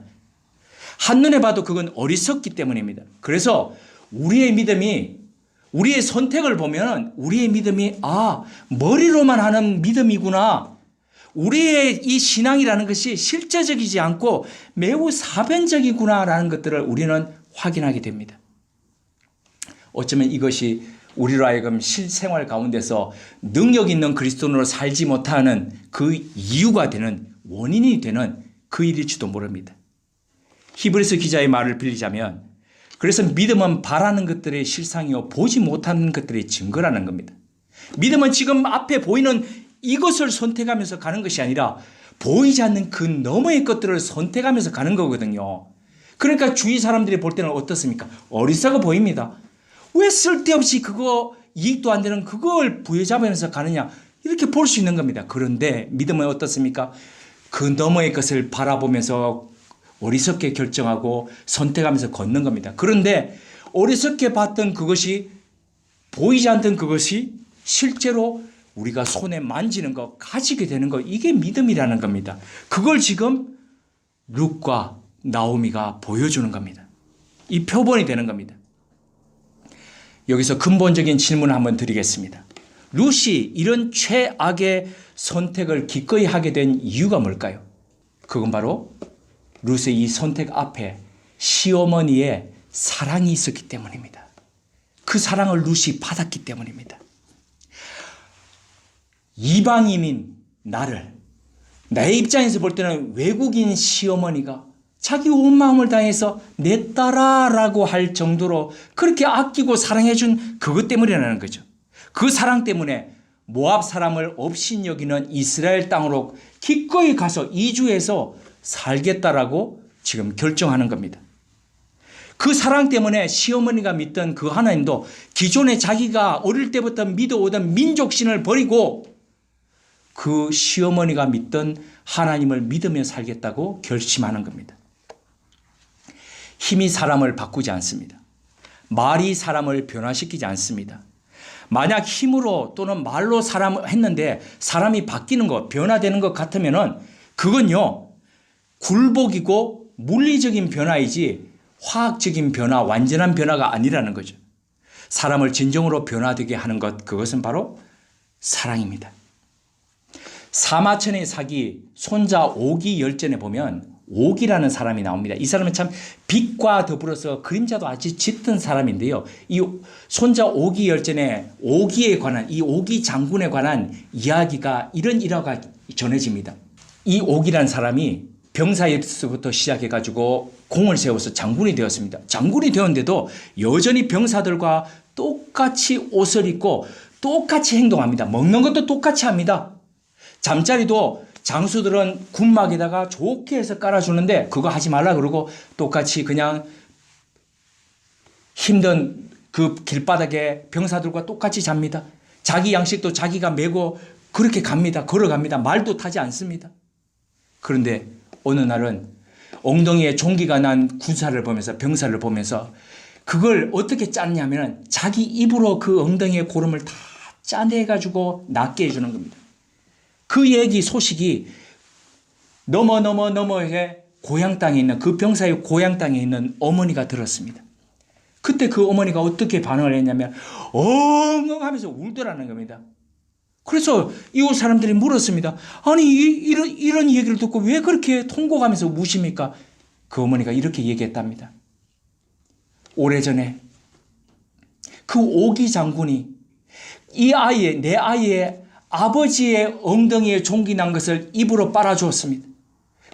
한눈에 봐도 그건 어리석기 때문입니다. 그래서 우리의 믿음이, 우리의 선택을 보면 우리의 믿음이 머리로만 하는 믿음이구나. 우리의 이 신앙이라는 것이 실제적이지 않고 매우 사변적이구나라는 것들을 우리는 확인하게 됩니다. 어쩌면 이것이 우리로 하여금 실생활 가운데서 능력 있는 그리스도인으로 살지 못하는 그 이유가 되는, 원인이 되는 그 일일지도 모릅니다. 히브리서 기자의 말을 빌리자면, 그래서 믿음은 바라는 것들의 실상이요 보지 못하는 것들의 증거라는 겁니다. 믿음은 지금 앞에 보이는 이것을 선택하면서 가는 것이 아니라 보이지 않는 그 너머의 것들을 선택하면서 가는 거거든요. 그러니까 주위 사람들이 볼 때는 어떻습니까? 어리석어 보입니다. 왜 쓸데없이 그거 이익도 안 되는 그걸 부여잡으면서 가느냐, 이렇게 볼 수 있는 겁니다. 그런데 믿음은 어떻습니까? 그 너머의 것을 바라보면서 어리석게 결정하고 선택하면서 걷는 겁니다. 그런데 어리석게 봤던 그것이, 보이지 않던 그것이 실제로 우리가 손에 만지는 거, 가지게 되는 거, 이게 믿음이라는 겁니다. 그걸 지금 룻과 나오미가 보여주는 겁니다. 이 표본이 되는 겁니다. 여기서 근본적인 질문을 한번 드리겠습니다. 룻이 이런 최악의 선택을 기꺼이 하게 된 이유가 뭘까요? 그건 바로 룻의 이 선택 앞에 시어머니의 사랑이 있었기 때문입니다. 그 사랑을 룻이 받았기 때문입니다. 이방인인 나를, 내 입장에서 볼 때는 외국인 시어머니가 자기 온 마음을 다해서 내 딸아라고 할 정도로 그렇게 아끼고 사랑해준 그것 때문이라는 거죠. 그 사랑 때문에 모압 사람을 업신 여기는 이스라엘 땅으로 기꺼이 가서 이주해서 살겠다라고 지금 결정하는 겁니다. 그 사랑 때문에 시어머니가 믿던 그 하나님도 기존에 자기가 어릴 때부터 믿어오던 민족신을 버리고 그 시어머니가 믿던 하나님을 믿으며 살겠다고 결심하는 겁니다. 힘이 사람을 바꾸지 않습니다. 말이 사람을 변화시키지 않습니다. 만약 힘으로 또는 말로 사람을 했는데 사람이 바뀌는 것, 변화되는 것 같으면은 그건요, 굴복이고 물리적인 변화이지 화학적인 변화, 완전한 변화가 아니라는 거죠. 사람을 진정으로 변화되게 하는 것, 그것은 바로 사랑입니다. 사마천의 사기 손자 오기 열전에 보면 오기라는 사람이 나옵니다. 이 사람은 참 빛과 더불어서 그림자도 아주 짙은 사람인데요. 이 손자 오기 열전에 오기에 관한 이 오기 장군에 관한 이야기가 이런 일화가 전해집니다. 이 오기라는 사람이 병사에서부터 시작해가지고 공을 세워서 장군이 되었습니다. 장군이 되었는데도 여전히 병사들과 똑같이 옷을 입고 똑같이 행동합니다. 먹는 것도 똑같이 합니다. 잠자리도 장수들은 군막에다가 좋게 해서 깔아주는데 그거 하지 말라 그러고 똑같이 그냥 힘든 그 길바닥에 병사들과 똑같이 잡니다. 자기 양식도 자기가 메고 그렇게 갑니다. 걸어갑니다. 말도 타지 않습니다. 그런데 어느 날은 엉덩이에 종기가 난 군사를 보면서 병사를 보면서 그걸 어떻게 짰냐면 자기 입으로 그 엉덩이의 고름을 다 짜내가지고 낫게 해주는 겁니다. 그 얘기 소식이 너머에 고향 땅에 있는 그 병사의 고향 땅에 있는 어머니가 들었습니다. 그때 그 어머니가 어떻게 반응을 했냐면 엉엉 하면서 울더라는 겁니다. 그래서 이웃 사람들이 물었습니다. 아니 이런 얘기를 듣고 왜 그렇게 통곡하면서 우십니까? 그 어머니가 이렇게 얘기했답니다. 오래전에 그 오기 장군이 내 아이의 아버지의 엉덩이에 종기 난 것을 입으로 빨아주었습니다.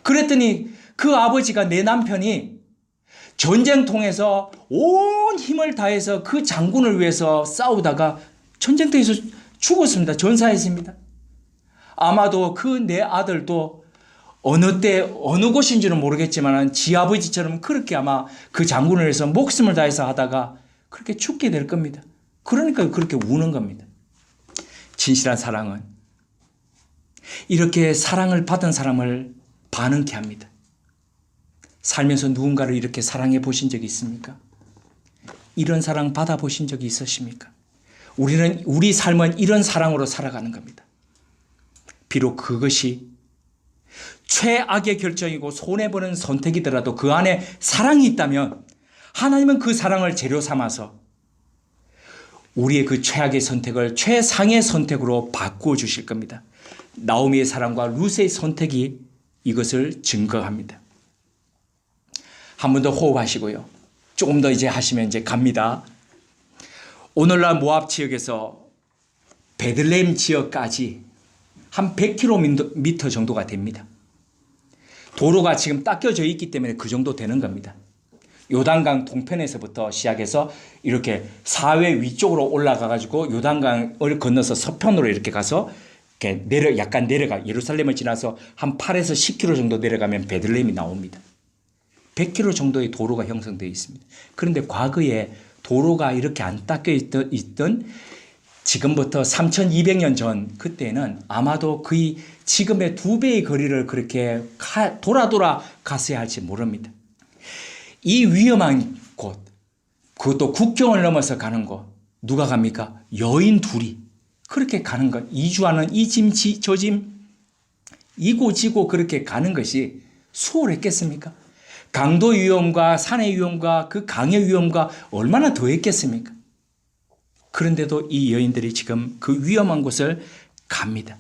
그랬더니 그 아버지가 내 남편이 전쟁통에서 온 힘을 다해서 그 장군을 위해서 싸우다가 전쟁터에서 죽었습니다. 전사했습니다. 아마도 그 내 아들도 어느 때 어느 곳인지는 모르겠지만 지 아버지처럼 그렇게 아마 그 장군을 위해서 목숨을 다해서 하다가 그렇게 죽게 될 겁니다. 그러니까 그렇게 우는 겁니다. 진실한 사랑은 이렇게 사랑을 받은 사람을 반응케 합니다. 살면서 누군가를 이렇게 사랑해 보신 적이 있습니까? 이런 사랑 받아보신 적이 있으십니까? 우리 삶은 이런 사랑으로 살아가는 겁니다. 비록 그것이 최악의 결정이고 손해보는 선택이더라도 그 안에 사랑이 있다면 하나님은 그 사랑을 재료 삼아서 우리의 그 최악의 선택을 최상의 선택으로 바꾸어 주실 겁니다. 나오미의 사랑과 룻의 선택이 이것을 증거합니다. 한 번 더 호흡하시고요. 조금 더 이제 하시면 이제 갑니다. 오늘날 모압 지역에서 베들레헴 지역까지 한 100km 정도가 됩니다. 도로가 지금 닦여져 있기 때문에 그 정도 되는 겁니다. 요단강 동편에서부터 시작해서 이렇게 사회 위쪽으로 올라가 가지고 요단강을 건너서 서편으로 이렇게 가서 이렇게 약간 내려가 예루살렘을 지나서 한 8에서 10km 정도 내려가면 베들레헴이 나옵니다. 100km 정도의 도로가 형성되어 있습니다. 그런데 과거에 도로가 이렇게 안 닦여 있던 지금부터 3200년 전 그때는 아마도 거의 지금의 2배의 거리를 그렇게 돌아 갔어야 할지 모릅니다. 이 위험한 곳, 그것도 국경을 넘어서 가는 곳, 누가 갑니까? 여인 둘이 그렇게 가는 것, 이주하는 이 짐 저 짐 이고지고 그렇게 가는 것이 수월했겠습니까? 강도 위험과 산의 위험과 그 강의 위험과 얼마나 더했겠습니까? 그런데도 이 여인들이 지금 그 위험한 곳을 갑니다.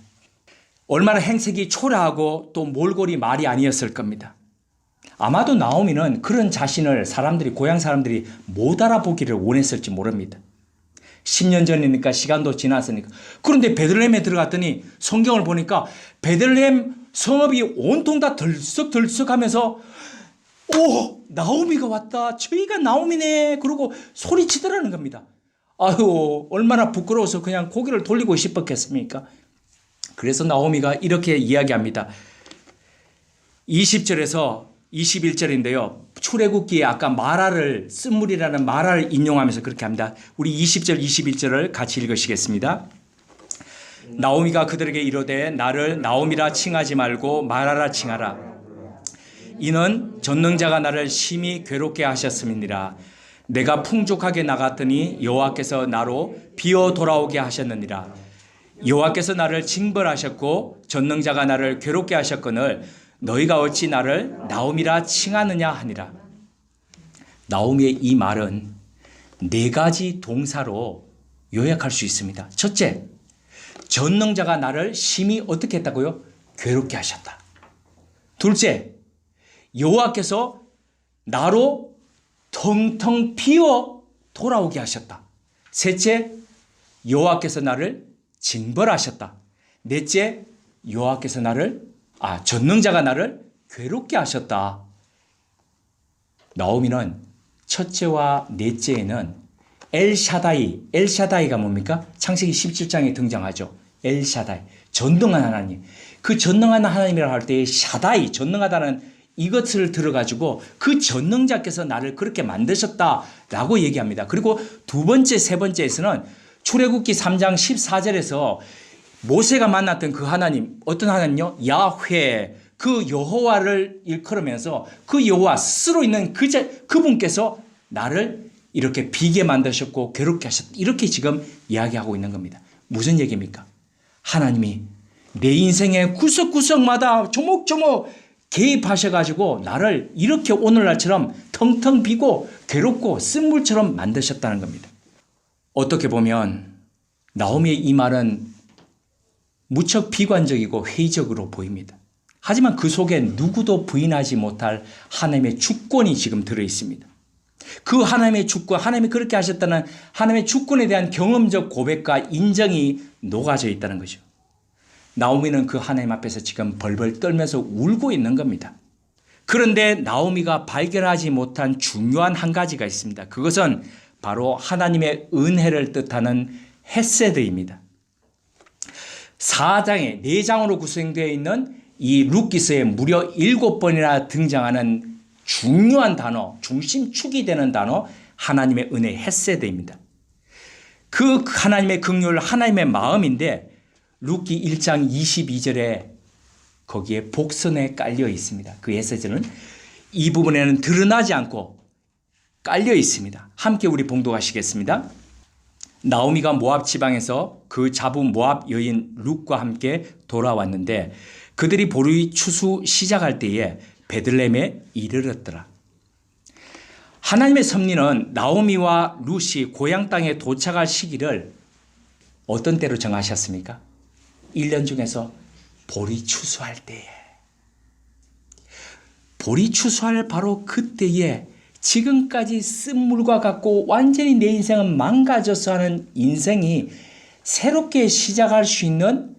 얼마나 행색이 초라하고 또 몰골이 말이 아니었을 겁니다. 아마도 나오미는 그런 자신을 고향 사람들이 못 알아보기를 원했을지 모릅니다. 10년 전이니까 시간도 지났으니까. 그런데 베들레헴에 들어갔더니 성경을 보니까 베들레헴 성읍이 온통 다 덜썩덜썩 하면서 오, 나오미가 왔다. 저희가 나오미네. 그러고 소리치더라는 겁니다. 아유, 얼마나 부끄러워서 그냥 고개를 돌리고 싶었겠습니까? 그래서 나오미가 이렇게 이야기합니다. 20절에서 21절인데요. 출애굽기에 아까 마라를 쓴물이라는 마라를 인용하면서 그렇게 합니다. 우리 20절 21절을 같이 읽으시겠습니다. 나오미가 그들에게 이르되 나를 나오미라 칭하지 말고 마라라 칭하라. 이는 전능자가 나를 심히 괴롭게 하셨음이니라. 내가 풍족하게 나갔더니 여호와께서 나로 비어 돌아오게 하셨느니라. 여호와께서 나를 징벌하셨고 전능자가 나를 괴롭게 하셨거늘 너희가 어찌 나를 나오미라 칭하느냐 하니라. 나오미의 이 말은 4가지 동사로 요약할 수 있습니다. 첫째, 전능자가 나를 심히 어떻게 했다고요? 괴롭게 하셨다. 둘째, 여호와께서 나로 텅텅 비어 돌아오게 하셨다. 셋째, 여호와께서 나를 징벌하셨다. 넷째, 여호와께서 전능자가 나를 괴롭게 하셨다. 나오미는 첫째와 넷째에는 엘샤다이가 뭡니까? 창세기 17장에 등장하죠. 엘샤다이, 전능한 하나님. 그 전능한 하나님이라고 할 때 샤다이, 전능하다는 이것을 들어가지고 그 전능자께서 나를 그렇게 만드셨다라고 얘기합니다. 그리고 두 번째, 세 번째에서는 출애굽기 3장 14절에서 모세가 만났던 그 하나님, 어떤 하나님요? 야훼, 그 여호와를 일컬으면서 그 여호와 스스로 있는 그분께서 나를 이렇게 비게 만드셨고 괴롭게 하셨다. 이렇게 지금 이야기하고 있는 겁니다. 무슨 얘기입니까? 하나님이 내 인생의 구석구석마다 조목조목 개입하셔가지고 나를 이렇게 오늘날처럼 텅텅 비고 괴롭고 쓴물처럼 만드셨다는 겁니다. 어떻게 보면 나오미의 이 말은 무척 비관적이고 회의적으로 보입니다. 하지만 그 속에 누구도 부인하지 못할 하나님의 주권이 지금 들어있습니다. 그 하나님의 주권, 하나님이 그렇게 하셨다는 하나님의 주권에 대한 경험적 고백과 인정이 녹아져 있다는 거죠. 나오미는 그 하나님 앞에서 지금 벌벌 떨면서 울고 있는 겁니다. 그런데 나오미가 발견하지 못한 중요한 한 가지가 있습니다. 그것은 바로 하나님의 은혜를 뜻하는 헤세드입니다. 4장에 4장으로 구성되어 있는 이 룻기서에 무려 7번이나 등장하는 중요한 단어, 중심축이 되는 단어, 하나님의 은혜 헤세드입니다. 그 하나님의 긍휼, 하나님의 마음인데 룻기 1장 22절에 거기에 복선에 깔려 있습니다. 그 헤세드는 이 부분에는 드러나지 않고 깔려 있습니다. 함께 우리 봉독하시겠습니다. 나오미가 모압 지방에서 그 잡은 모압 여인 룻과 함께 돌아왔는데 그들이 보리 추수 시작할 때에 베들레헴에 이르렀더라. 하나님의 섭리는 나오미와 룻이 고향 땅에 도착할 시기를 어떤 때로 정하셨습니까? 1년 중에서 보리 추수할 때에. 보리 추수할 바로 그때에 지금까지 쓴물과 같고 완전히 내 인생은 망가져서 하는 인생이 새롭게 시작할 수 있는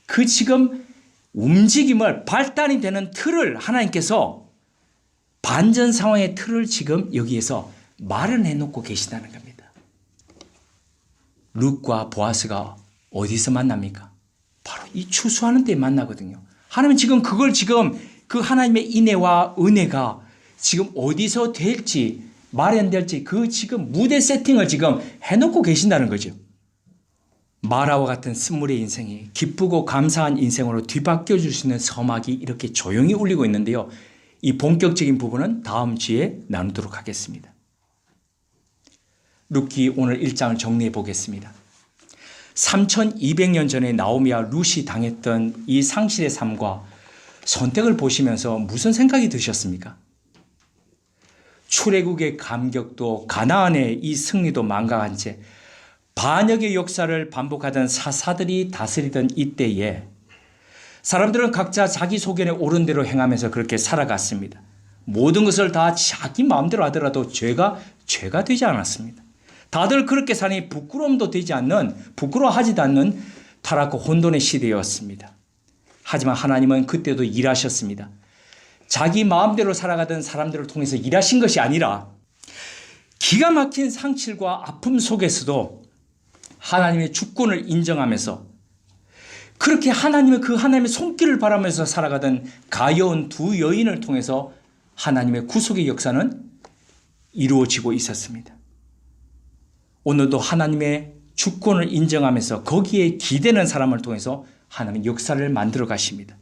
그 지금 움직임을 발단이 되는 틀을 하나님께서 반전 상황의 틀을 지금 여기에서 마련해 놓고 계시다는 겁니다. 룻과 보아스가 어디서 만납니까? 바로 이 추수하는 때 만나거든요. 하나님은 지금 그걸 지금 그 하나님의 인애와 은혜가 지금 어디서 될지 마련될지 그 지금 무대 세팅을 지금 해놓고 계신다는 거죠. 마라와 같은 쓴물의 인생이 기쁘고 감사한 인생으로 뒤바뀌어 줄 수 있는 서막이 이렇게 조용히 울리고 있는데요. 이 본격적인 부분은 다음 주에 나누도록 하겠습니다. 룻기 오늘 1장을 정리해 보겠습니다. 3200년 전에 나오미와 룻이 당했던 이 상실의 삶과 선택을 보시면서 무슨 생각이 드셨습니까? 출애굽의 감격도 가나안의 이 승리도 망각한 채 반역의 역사를 반복하던 사사들이 다스리던 이때에 사람들은 각자 자기 소견에 옳은 대로 행하면서 그렇게 살아갔습니다. 모든 것을 다 자기 마음대로 하더라도 죄가 되지 않았습니다. 다들 그렇게 사니 부끄러워하지도 않는 타락과 혼돈의 시대였습니다. 하지만 하나님은 그때도 일하셨습니다. 자기 마음대로 살아가던 사람들을 통해서 일하신 것이 아니라 기가 막힌 상실과 아픔 속에서도 하나님의 주권을 인정하면서 그렇게 하나님의 손길을 바라면서 살아가던 가여운 두 여인을 통해서 하나님의 구속의 역사는 이루어지고 있었습니다. 오늘도 하나님의 주권을 인정하면서 거기에 기대는 사람을 통해서 하나님의 역사를 만들어 가십니다.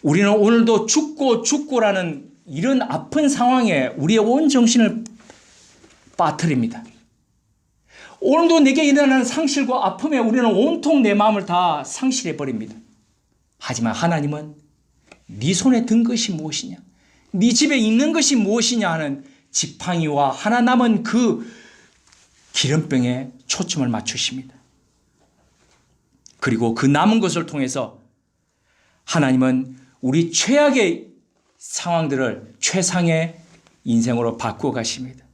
우리는 오늘도 죽고라는 이런 아픈 상황에 우리의 온 정신을 빠뜨립니다. 오늘도 내게 일어나는 상실과 아픔에 우리는 온통 내 마음을 다 상실해 버립니다. 하지만 하나님은 네 손에 든 것이 무엇이냐, 네 집에 있는 것이 무엇이냐 하는 지팡이와 하나 남은 그 기름병에 초점을 맞추십니다. 그리고 그 남은 것을 통해서 하나님은 우리 최악의 상황들을 최상의 인생으로 바꾸어 가십니다.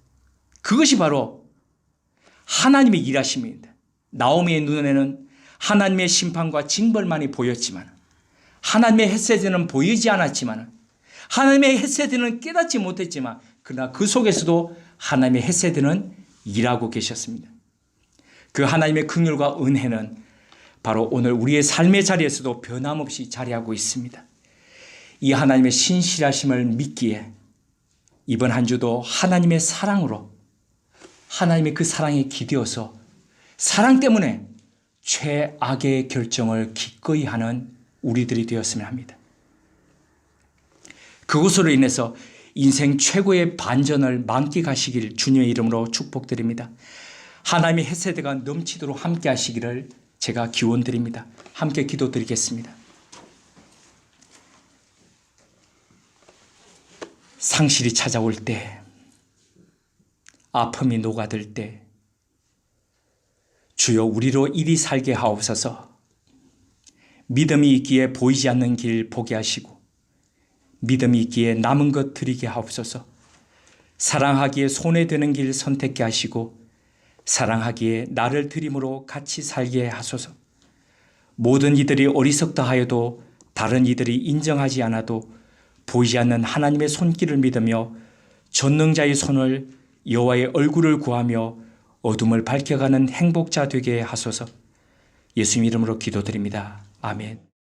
그것이 바로 하나님의 일하심입니다. 나오미의 눈에는 하나님의 심판과 징벌만이 보였지만, 하나님의 헤세드는 보이지 않았지만, 하나님의 헤세드는 깨닫지 못했지만, 그러나 그 속에서도 하나님의 헤세드는 일하고 계셨습니다. 그 하나님의 긍휼과 은혜는 바로 오늘 우리의 삶의 자리에서도 변함없이 자리하고 있습니다. 이 하나님의 신실하심을 믿기에 이번 한 주도 하나님의 사랑으로, 하나님의 그 사랑에 기대어서 사랑 때문에 최악의 결정을 기꺼이 하는 우리들이 되었으면 합니다. 그것으로 인해서 인생 최고의 반전을 만끽하시길 주님의 이름으로 축복드립니다. 하나님의 헤세드가 넘치도록 함께 하시기를 제가 기원드립니다. 함께 기도드리겠습니다. 상실이 찾아올 때, 아픔이 녹아들 때 주여 우리로 이리 살게 하옵소서. 믿음이 있기에 보이지 않는 길 보게 하시고, 믿음이 있기에 남은 것 드리게 하옵소서. 사랑하기에 손에 드는 길 선택게 하시고, 사랑하기에 나를 드림으로 같이 살게 하소서. 모든 이들이 어리석다 하여도, 다른 이들이 인정하지 않아도 보이지 않는 하나님의 손길을 믿으며 전능자의 손을, 여호와의 얼굴을 구하며 어둠을 밝혀가는 행복자 되게 하소서. 예수님 이름으로 기도드립니다. 아멘.